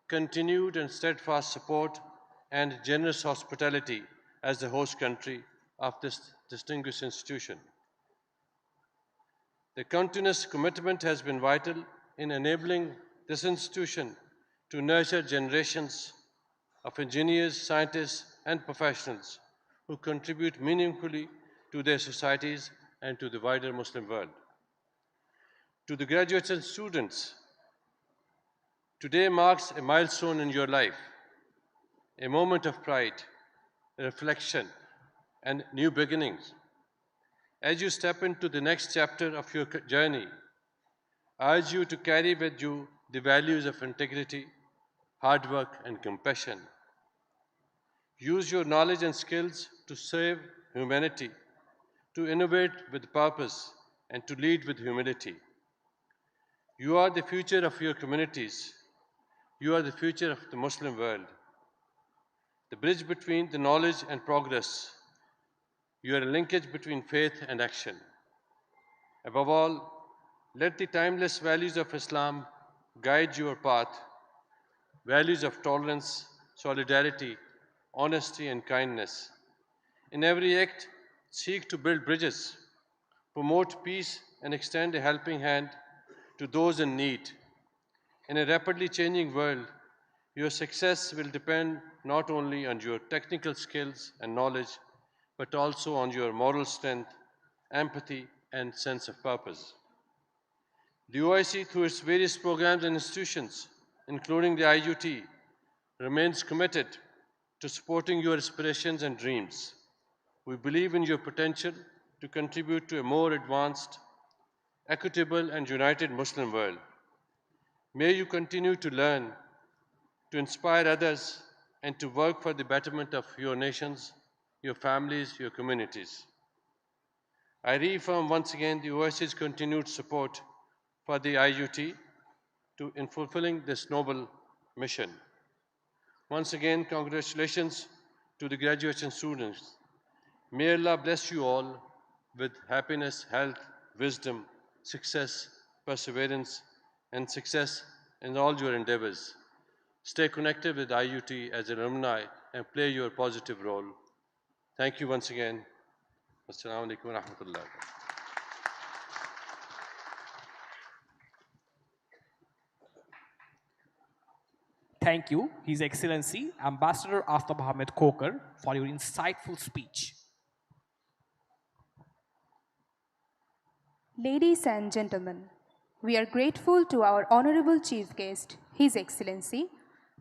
continued and steadfast support and generous hospitality as the host country of this distinguished institution. The continuous commitment has been vital in enabling this institution to nurture generations of engineers, scientists, and professionals who contribute meaningfully to their societies and to the wider Muslim world. To the graduates and students, today marks a milestone in your life, a moment of pride, reflection, and new beginnings. As you step into the next chapter of your journey, I urge you to carry with you the values of integrity, hard work, and compassion. Use your knowledge and skills to serve humanity, to innovate with purpose, and to lead with humility. You are the future of your communities. You are the future of the Muslim world. The bridge between the knowledge and progress. You are a linkage between faith and action. Above all, let the timeless values of Islam guide your path, values of tolerance, solidarity, honesty, and kindness. In every act, seek to build bridges, promote peace, and extend a helping hand to those in need. In a rapidly changing world, your success will depend not only on your technical skills and knowledge, but also on your moral strength, empathy, and sense of purpose. The OIC, through its various programs and institutions, including the IUT, remains committed to supporting your aspirations and dreams. We believe in your potential to contribute to a more advanced, equitable, and united Muslim world. May you continue to learn, to inspire others, and to work for the betterment of your nations, your families, your communities. I reaffirm once again the OIC's continued support for the IUT in fulfilling this noble mission. Once again, congratulations to the graduation students. May Allah bless you all with happiness, health, wisdom, success, perseverance, and success in all your endeavors. Stay connected with IUT as alumni and play your positive role. Thank you once again. Assalamu alaikum wa rahmatullah. Thank you, His Excellency, Ambassador Aftab Ahmed Kokar, for your insightful speech. Ladies and gentlemen, we are grateful to our honorable chief guest, His Excellency,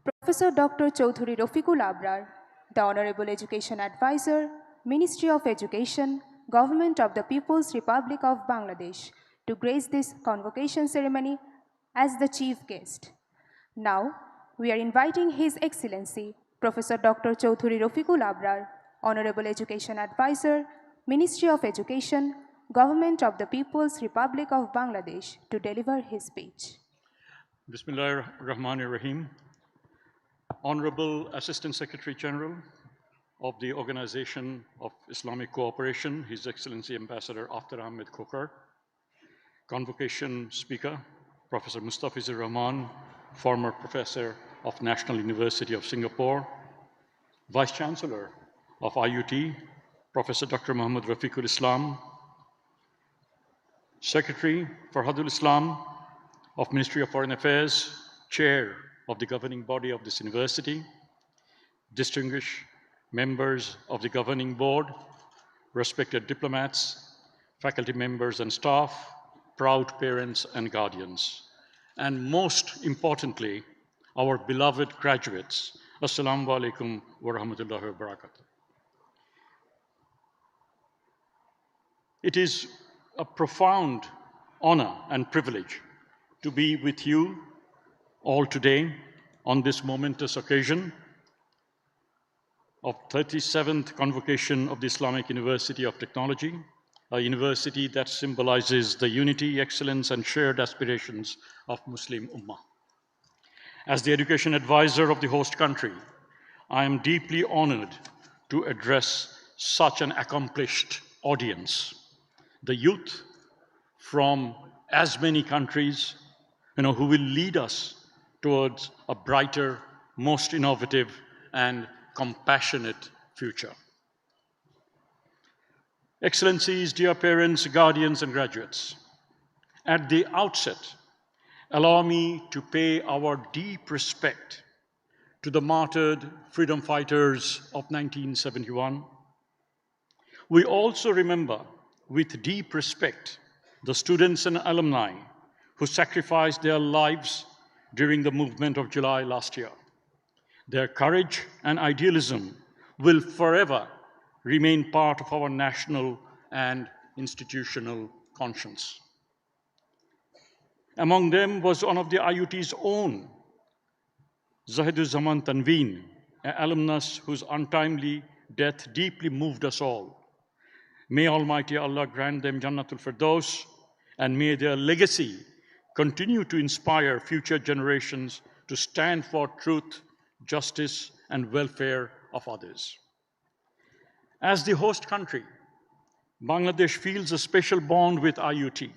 Professor Dr. Chaudhuri Rafiqul Abrar, the Honorable Education Advisor, Ministry of Education, Government of the People's Republic of Bangladesh, to grace this convocation ceremony as the chief guest. Now, we are inviting His Excellency, Professor Dr. Chaudhuri Rafiqul Abrar, Honorable Education Advisor, Ministry of Education, Government of the People's Republic of Bangladesh, to deliver his speech. Bismillahir Rahmanir Rahim. Honorable Assistant Secretary General of the Organization of Islamic Cooperation, His Excellency Ambassador Aftab Ahmed Kokar, Convocation Speaker, Professor Mustafizur Rahman, former Professor of National University of Singapore, Vice Chancellor of IUT, Professor Dr. Muhammad Rafiqul Islam, Secretary Farhadul Islam of Ministry of Foreign Affairs, Chair of the governing body of this university, distinguished members of the governing board, respected diplomats, faculty members and staff, proud parents and guardians, and most importantly, our beloved graduates. Assalamu alaikum wa rahmatullahi wa barakatuh. It is a profound honor and privilege to be with you all today on this momentous occasion of 37th Convocation of the Islamic University of Technology, a university that symbolizes the unity, excellence, and shared aspirations of Muslim Ummah. As the education advisor of the host country, I am deeply honored to address such an accomplished audience. The youth from as many countries, who will lead us towards a brighter, most innovative, and compassionate future. Excellencies, dear parents, guardians, and graduates, at the outset, allow me to pay our deep respect to the martyred freedom fighters of 1971. We also remember with deep respect the students and alumni who sacrificed their lives during the movement of July last year. Their courage and idealism will forever remain part of our national and institutional conscience. Among them was one of the IUT's own, Zahidur Zaman Tanveen, an alumnus whose untimely death deeply moved us all. May Almighty Allah grant them Jannatul Firdaus, and may their legacy continue to inspire future generations to stand for truth, justice, and welfare of others. As the host country, Bangladesh feels a special bond with IUT.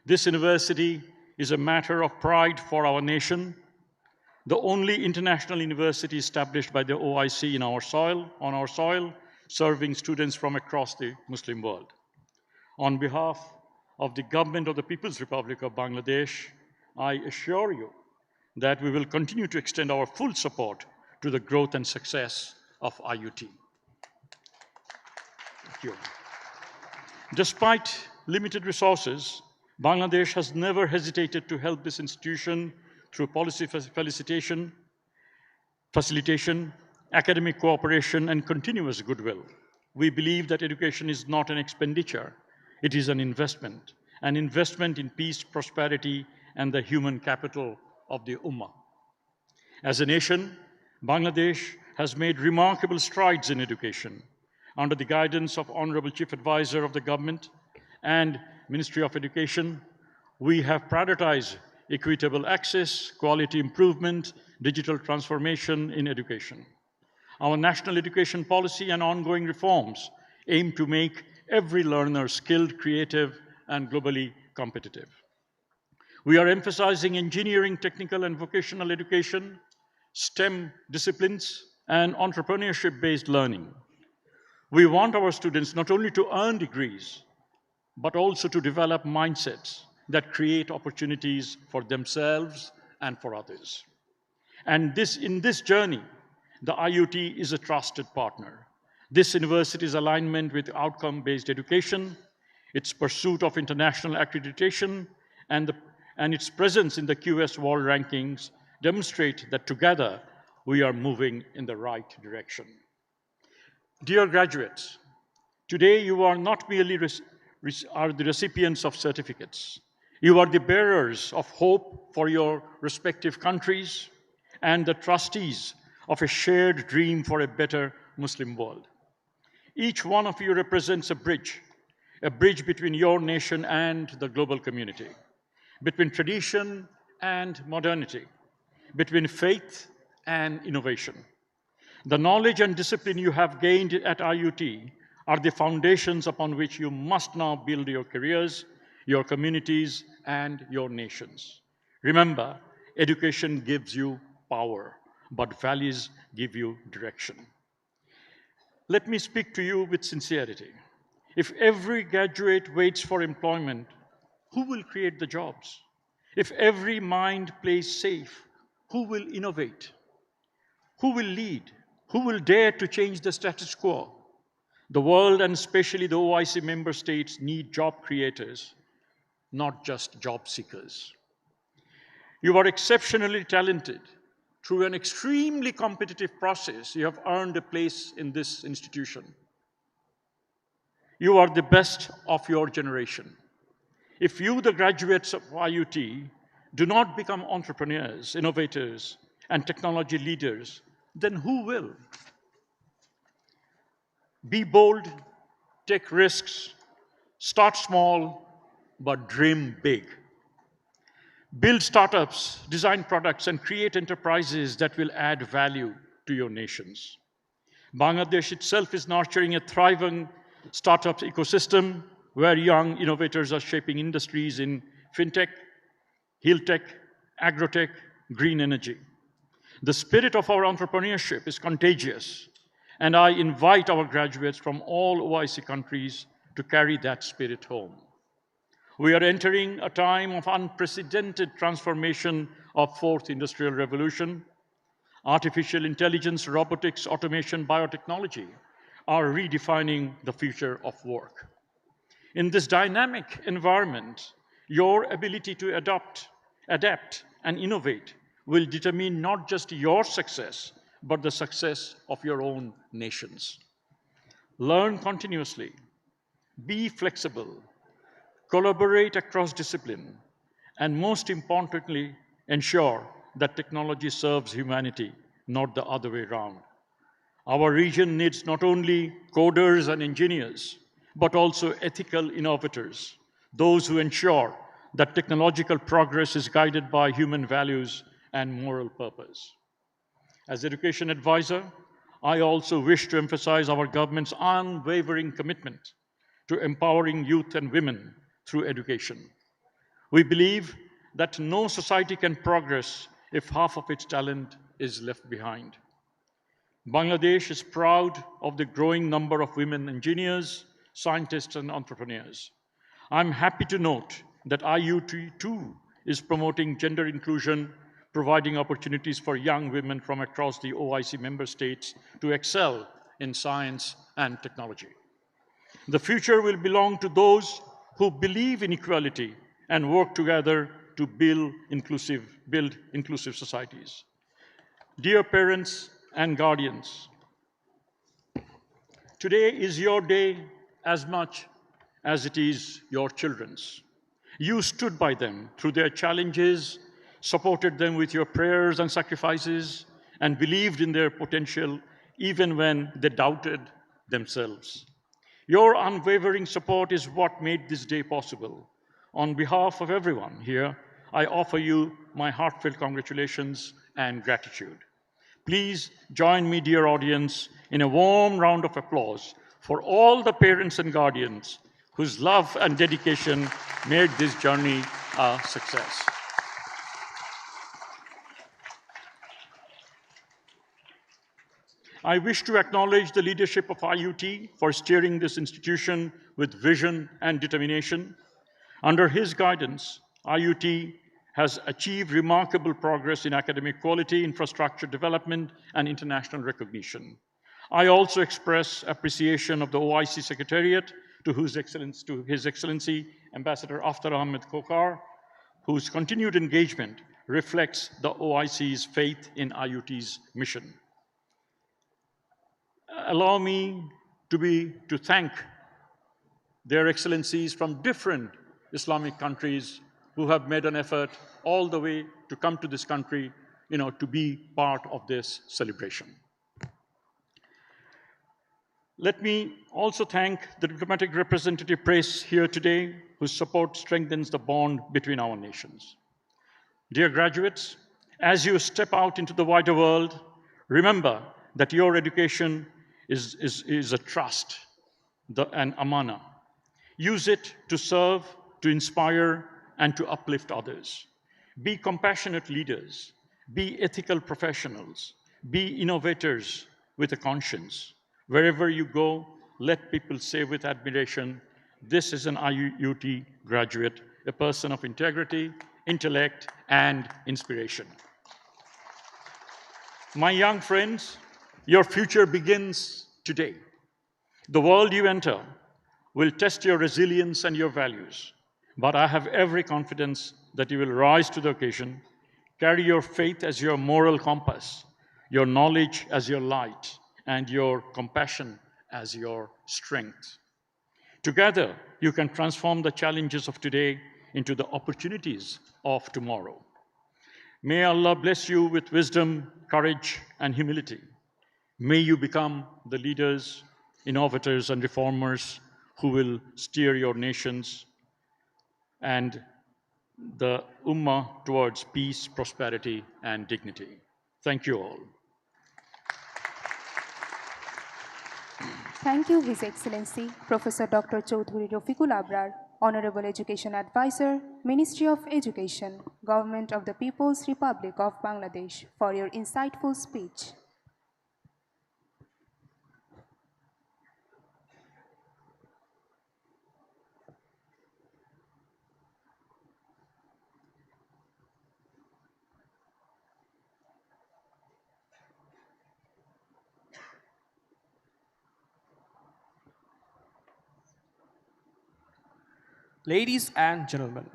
This university is a matter of pride for our nation, the only international university established by the OIC on our soil, serving students from across the Muslim world. On behalf of the government of the People's Republic of Bangladesh, I assure you that we will continue to extend our full support to the growth and success of IUT. Thank you. Despite limited resources, Bangladesh has never hesitated to help this institution through policy facilitation, academic cooperation, and continuous goodwill. We believe that education is not an expenditure, it is an investment in peace, prosperity, and the human capital of the Ummah. As a nation, Bangladesh has made remarkable strides in education. Under the guidance of Honorable Chief Advisor of the Government and Ministry of Education, we have prioritized equitable access, quality improvement, digital transformation in education. Our national education policy and ongoing reforms aim to make every learner skilled, creative, and globally competitive. We are emphasizing engineering, technical, and vocational education, STEM disciplines, and entrepreneurship-based learning. We want our students not only to earn degrees, but also to develop mindsets that create opportunities for themselves and for others. And in this journey, the IUT is a trusted partner. This university's alignment with outcome-based education, its pursuit of international accreditation, and its presence in the QS World Rankings demonstrate that together we are moving in the right direction. Dear graduates, today you are not merely the recipients of certificates. You are the bearers of hope for your respective countries and the trustees of a shared dream for a better Muslim world. Each one of you represents a bridge between your nation and the global community, between tradition and modernity, between faith and innovation. The knowledge and discipline you have gained at IUT are the foundations upon which you must now build your careers, your communities, and your nations. Remember, education gives you power, but values give you direction. Let me speak to you with sincerity. If every graduate waits for employment, who will create the jobs? If every mind plays safe, who will innovate? Who will lead? Who will dare to change the status quo? The world, and especially the OIC member states, need job creators, not just job seekers. You are exceptionally talented. Through an extremely competitive process, you have earned a place in this institution. You are the best of your generation. If you, the graduates of IUT, do not become entrepreneurs, innovators, and technology leaders, then who will? Be bold, take risks, start small, but dream big. Build startups, design products, and create enterprises that will add value to your nations. Bangladesh itself is nurturing a thriving startup ecosystem where young innovators are shaping industries in fintech, health tech, agrotech, green energy. The spirit of our entrepreneurship is contagious, and I invite our graduates from all OIC countries to carry that spirit home. We are entering a time of unprecedented transformation of fourth industrial revolution. Artificial intelligence, robotics, automation, biotechnology are redefining the future of work. In this dynamic environment, your ability to adapt, and innovate will determine not just your success, but the success of your own nations. Learn continuously, be flexible, collaborate across discipline, and most importantly, ensure that technology serves humanity, not the other way around. Our region needs not only coders and engineers, but also ethical innovators, those who ensure that technological progress is guided by human values and moral purpose. As education advisor, I also wish to emphasize our government's unwavering commitment to empowering youth and women through education. We believe that no society can progress if half of its talent is left behind. Bangladesh is proud of the growing number of women engineers, scientists, and entrepreneurs. I'm happy to note that IUT too is promoting gender inclusion providing opportunities for young women from across the OIC member states to excel in science and technology. The future will belong to those who believe in equality and work together to build inclusive societies. Dear parents and guardians, today is your day as much as it is your children's. You stood by them through their challenges, supported them with your prayers and sacrifices, and believed in their potential even when they doubted themselves. Your unwavering support is what made this day possible. On behalf of everyone here, I offer you my heartfelt congratulations and gratitude. Please join me, dear audience, in a warm round of applause for all the parents and guardians whose love and dedication made this journey a success. I wish to acknowledge the leadership of IUT for steering this institution with vision and determination. Under his guidance, IUT has achieved remarkable progress in academic quality, infrastructure development, and international recognition. I also express appreciation of the OIC Secretariat to His Excellency Ambassador Aftar Ahmed Kokar, whose continued engagement reflects the OIC's faith in IUT's mission. Allow me to thank their excellencies from different Islamic countries who have made an effort all the way to come to this country, to be part of this celebration. Let me also thank the diplomatic representative press here today, whose support strengthens the bond between our nations. Dear graduates, as you step out into the wider world, remember that your education is a trust, an amana. Use it to serve, to inspire, and to uplift others. Be compassionate leaders. Be ethical professionals. Be innovators with a conscience. Wherever you go, let people say with admiration, this is an IUT graduate, a person of integrity, intellect, and inspiration. My young friends, your future begins today. The world you enter will test your resilience and your values, but I have every confidence that you will rise to the occasion, carry your faith as your moral compass, your knowledge as your light, and your compassion as your strength. Together, you can transform the challenges of today into the opportunities of tomorrow. May Allah bless you with wisdom, courage, and humility. May you become the leaders, innovators, and reformers who will steer your nations and the Ummah towards peace, prosperity, and dignity. Thank you all. Thank you, His Excellency, Professor Dr. Chaudhuri Rafiqul Abrar, Honorable Education Advisor, Ministry of Education, Government of the People's Republic of Bangladesh, for your insightful speech. Ladies and gentlemen,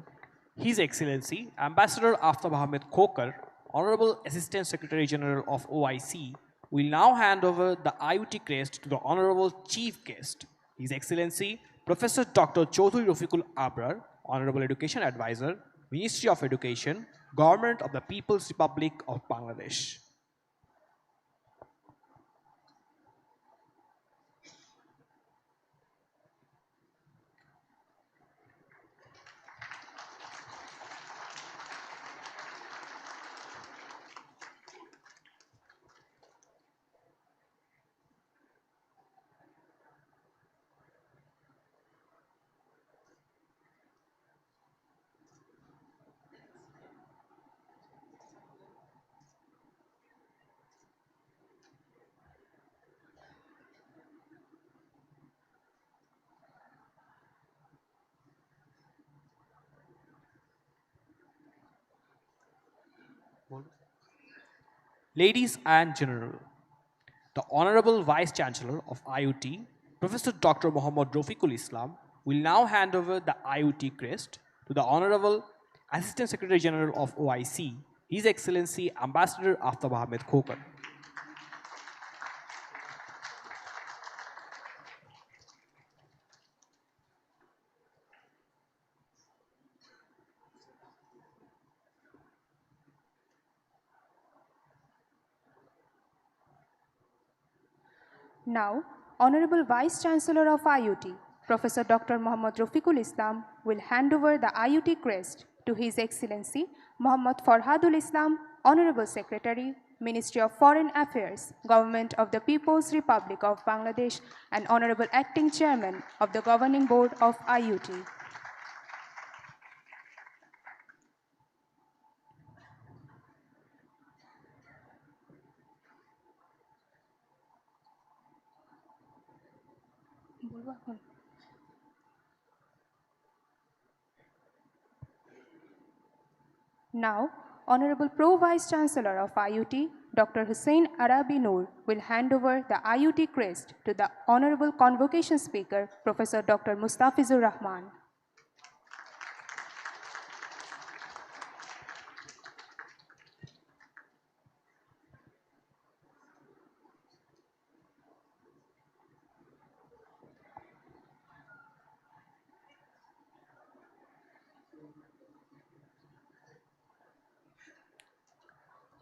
His Excellency Ambassador Aftab Ahmed Kokar, Honorable Assistant Secretary General of OIC, will now hand over the IUT crest to the Honorable Chief Guest, His Excellency Professor Dr. Chaudhuri Rafiqul Abrar, Honorable Education Advisor, Ministry of Education, Government of the People's Republic of Bangladesh. Ladies and gentlemen, the Honorable Vice Chancellor of IUT, Professor Dr. Muhammad Rafiqul Islam, will now hand over the IUT crest to the Honorable Assistant Secretary General of OIC, His Excellency Ambassador Aftab Ahmed Khokar. Now, Honorable Vice Chancellor of IUT, Professor Dr. Muhammad Rafiqul Islam, will hand over the IUT crest to His Excellency Muhammad Farhadul Islam, Honorable Secretary, Ministry of Foreign Affairs, Government of the People's Republic of Bangladesh, and Honorable Acting Chairman of the Governing Board of IUT. Now, Honorable Pro Vice Chancellor of IUT, Dr. Hussein Arabi Noor, will hand over the IUT crest to the Honorable Convocation Speaker, Professor Dr. Mustafizur Rahman.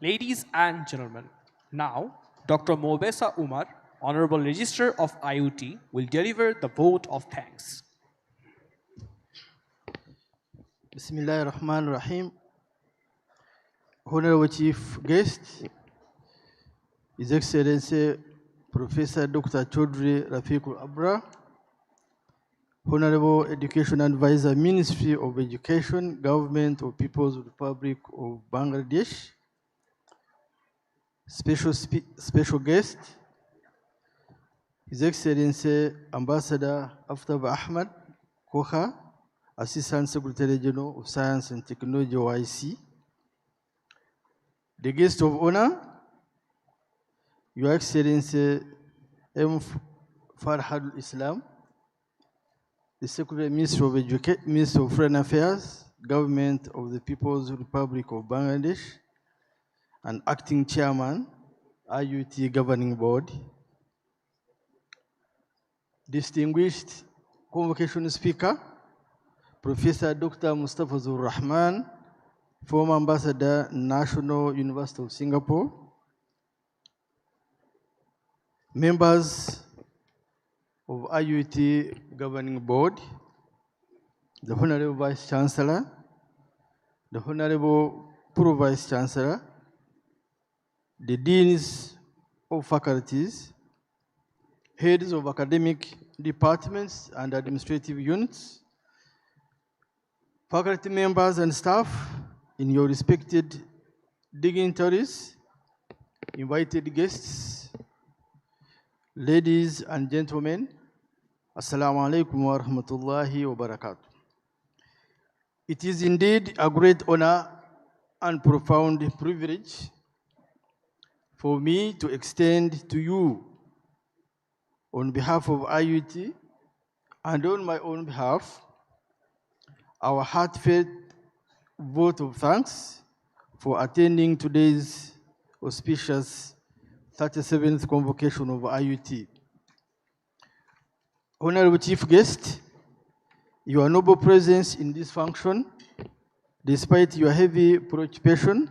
Ladies and gentlemen, now Dr. Mobesa Umar, Honorable Registrar of IUT, will deliver the vote of thanks. Bismillahir Rahmanir Rahim. Honorable Chief Guest, His Excellency Professor Dr. Chaudhry Rafiqul Abrar, Honorable Education Advisor, Ministry of Education, Government of People's Republic of Bangladesh, special guest, His Excellency Ambassador Aftab Ahmed Khokar, Assistant Secretary General of Science and Technology OIC, the guest of honor, Your Excellency M. Farhadul Islam, the Secretary Minister of Minister of Foreign Affairs, Government of the People's Republic of Bangladesh, and Acting Chairman, IUT Governing Board, distinguished Convocation Speaker, Professor Dr. Mustafizur Rahman, former Ambassador, National University of Singapore, members of IUT Governing Board, the Honorable Vice Chancellor, the Honorable Pro Vice Chancellor, the Deans of Faculties, Heads of Academic Departments and Administrative Units, faculty members and staff in your respected dignitaries, invited guests, ladies and gentlemen, Assalamu alaikum wa rahmatullahi wa barakatuh. It is indeed a great honor and profound privilege for me to extend to you on behalf of IUT and on my own behalf our heartfelt vote of thanks for attending today's auspicious 37th Convocation of IUT. Honorable Chief Guest, your noble presence in this function, despite your heavy preoccupation,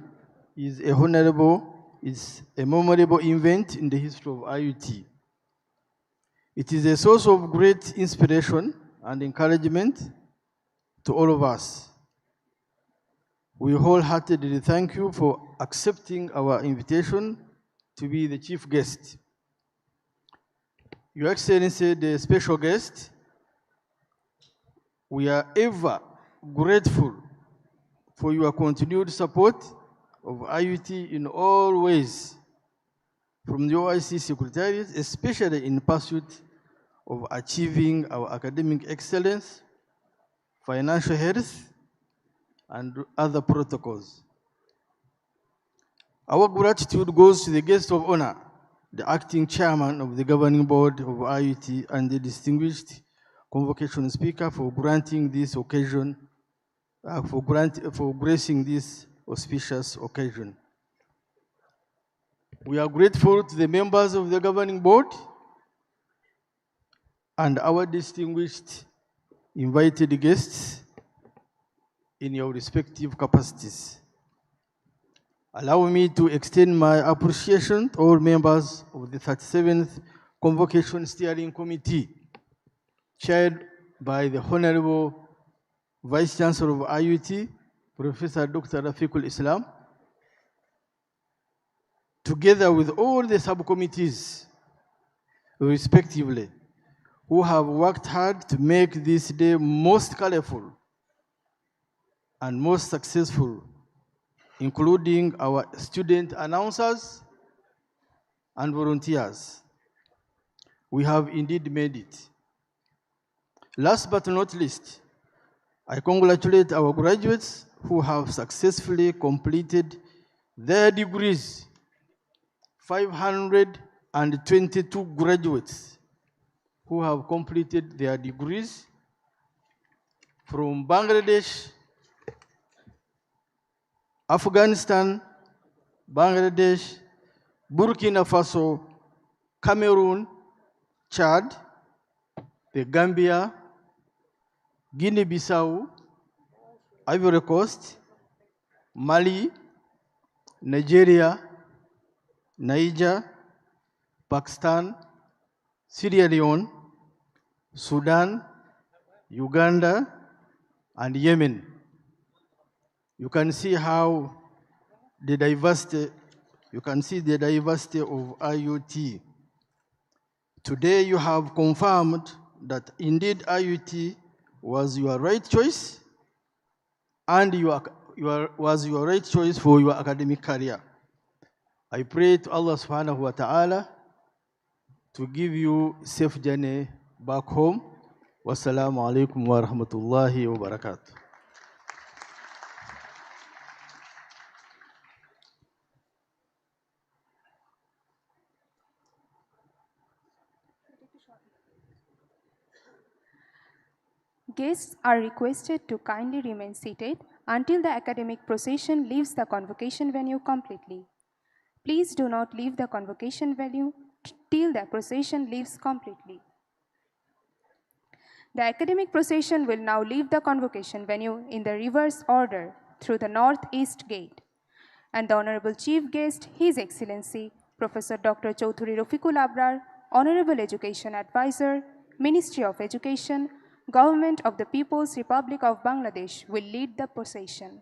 is a memorable event in the history of IUT. It is a source of great inspiration and encouragement to all of us. We wholeheartedly thank you for accepting our invitation to be the chief guest. Your Excellency, the special guest, we are ever grateful for your continued support of IUT in all ways, from the OIC Secretariat, especially in pursuit of achieving our academic excellence, financial health, and other protocols. Our gratitude goes to the guest of honor, the acting chairman of the governing board of IUT and the distinguished convocation speaker for granting this occasion, for gracing this auspicious occasion. We are grateful to the members of the governing board and our distinguished invited guests in your respective capacities. Allow me to extend my appreciation to all members of the 37th Convocation Steering Committee, chaired by the Honorable Vice Chancellor of IUT, Professor Dr. Rafiqul Islam, together with all the subcommittees, respectively, who have worked hard to make this day most colorful and most successful, including our student announcers and volunteers. We have indeed made it. Last but not least, I congratulate our graduates who have successfully completed their degrees. 522 graduates who have completed their degrees from Bangladesh, Afghanistan, Bangladesh, Burkina Faso, Cameroon, Chad, the Gambia, Guinea-Bissau, Ivory Coast, Mali, Nigeria, Niger, Pakistan, Sierra Leone, Sudan, Uganda, and Yemen. You can see how the diversity, of IUT. Today you have confirmed that indeed IUT was your right choice and was your right choice for your academic career. I pray to Allah subhanahu wa ta'ala to give you safe journey back home. Wassalamu alaikum wa rahmatullahi wa barakatuh. Guests are requested to kindly remain seated until the academic procession leaves the convocation venue completely. Please do not leave the convocation venue till the procession leaves completely. The academic procession will now leave the convocation venue in the reverse order through the northeast gate. And the Honorable Chief Guest, His Excellency, Professor Dr. Chowdhury Rafiqul Abrar, Honorable Education Advisor, Ministry of Education, Government of the People's Republic of Bangladesh will lead the procession.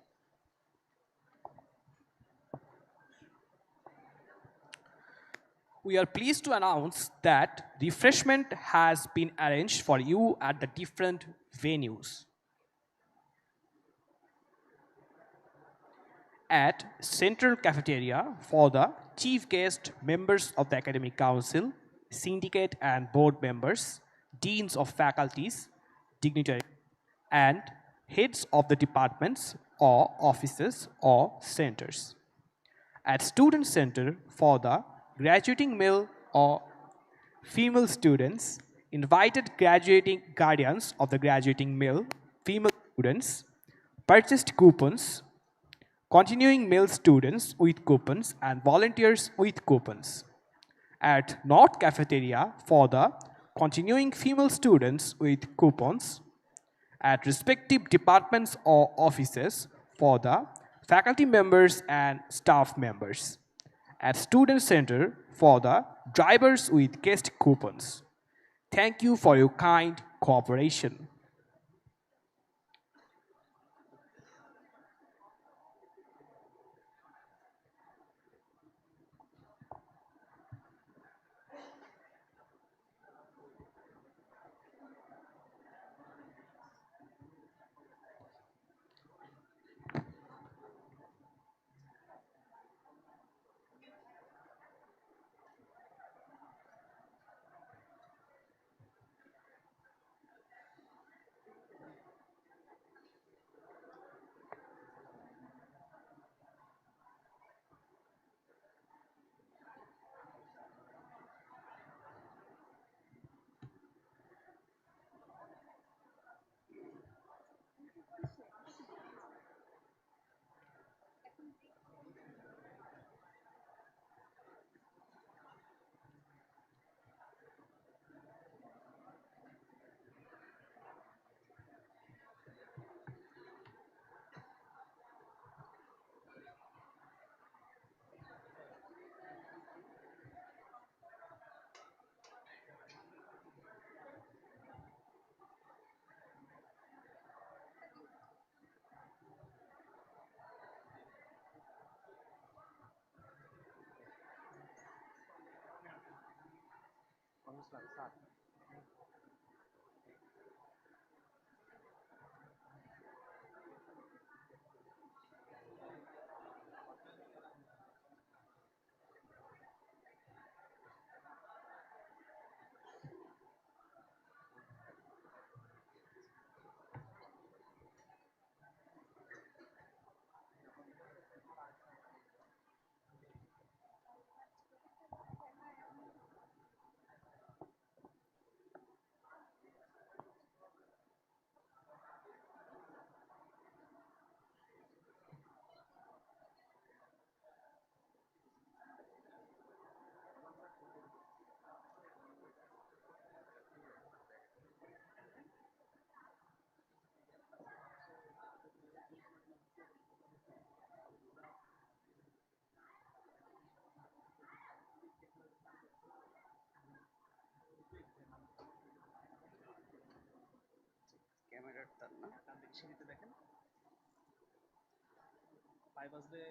We are pleased to announce that refreshment has been arranged for you at the different venues. At Central Cafeteria for the chief guest, members of the Academic Council, syndicate and board members, deans of faculties, dignitaries, and heads of the departments or offices or centers. At Student Center for the graduating male or female students, invited graduating guardians of the graduating male, female students, purchased coupons, continuing male students with coupons and volunteers with coupons. At North Cafeteria for the continuing female students with coupons. At respective departments or offices for the faculty members and staff members. At Student Center for the drivers with guest coupons. Thank you for your kind cooperation. ক্যামেরার তার না সিঁড়িতে দেখেন 5 বাজলে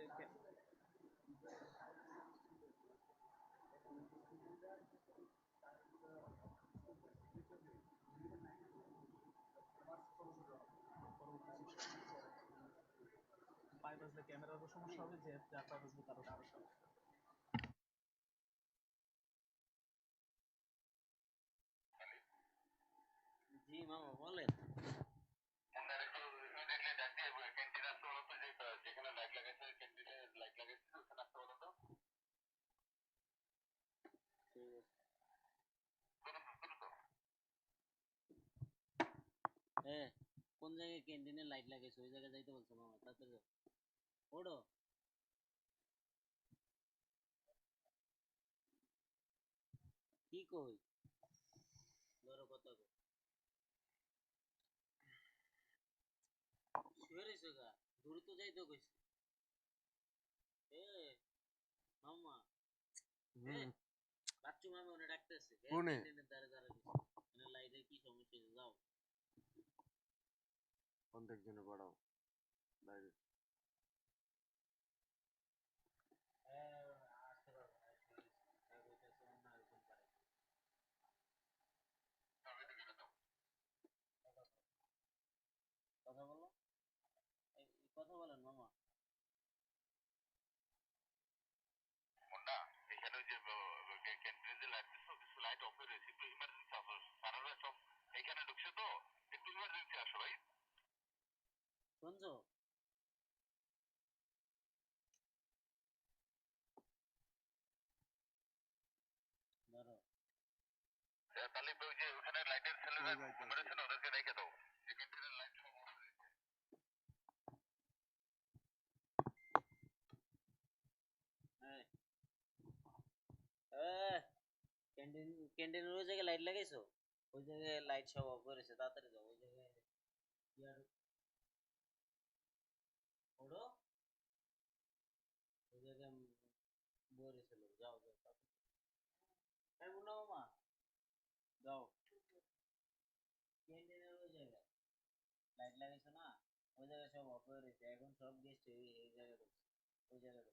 ক্যামেরারও সমস্যা হবে যে 4-5 বাজলে তারও সমস্যা হবে জি মামা বলেন হ্যাঁ কোন জায়গায় ক্যান্টিনে লাইট লাগাইছে ওই জায়গায় যাইতে বলছো মামা তাড়াতাড়ি যাও ওড়ো কি কই ধরো কথা কই শুয়ে রইছো গা দূরে তো যাইতে কইছি এ মামা বাচ্চু মামা ওনে ডাকতেছে ক্যান্টিনের দ্বারে দ্বারে মানে লাইটে কি সমস্যা হয়েছে যাও অর্ধেক জনে বাড়াও বাইরে আসতে পারবো না কথা বলো কথা বলেন মামা এখানে যে ক্যান্টিনে যে লাইট দিচ্ছ কিছু লাইট অফ হয়ে রয়েছে একটু ইমার্জেন্সি আসো সারারা সব এখানে ঢুকছে তো একটু ইমার্জেন্সি আসো ভাই শুনছো ধরো তাহলে ওই যে ওখানে লাইটের ছেলেরা রয়েছে না ওদেরকে রেখে দাও যে ক্যান্টিনের লাইট সব অফ হয়ে রয়েছে ক্যান্টিনের ওই জায়গায় লাইট লাগাইছো ওই জায়গায় লাইট সব অফ করেছে তাড়াতাড়ি যাও ওই জায়গায় ওড়ো ওই জায়গায় বলেছে লোক যাও যাও তাই বলো মামা যাও ক্যান্টিনের ওই জায়গায় লাইট লাগাইছো না ওই জায়গায় সব অফ হয়ে রয়েছে এখন সব গেস্ট এই জায়গায় ওই জায়গায়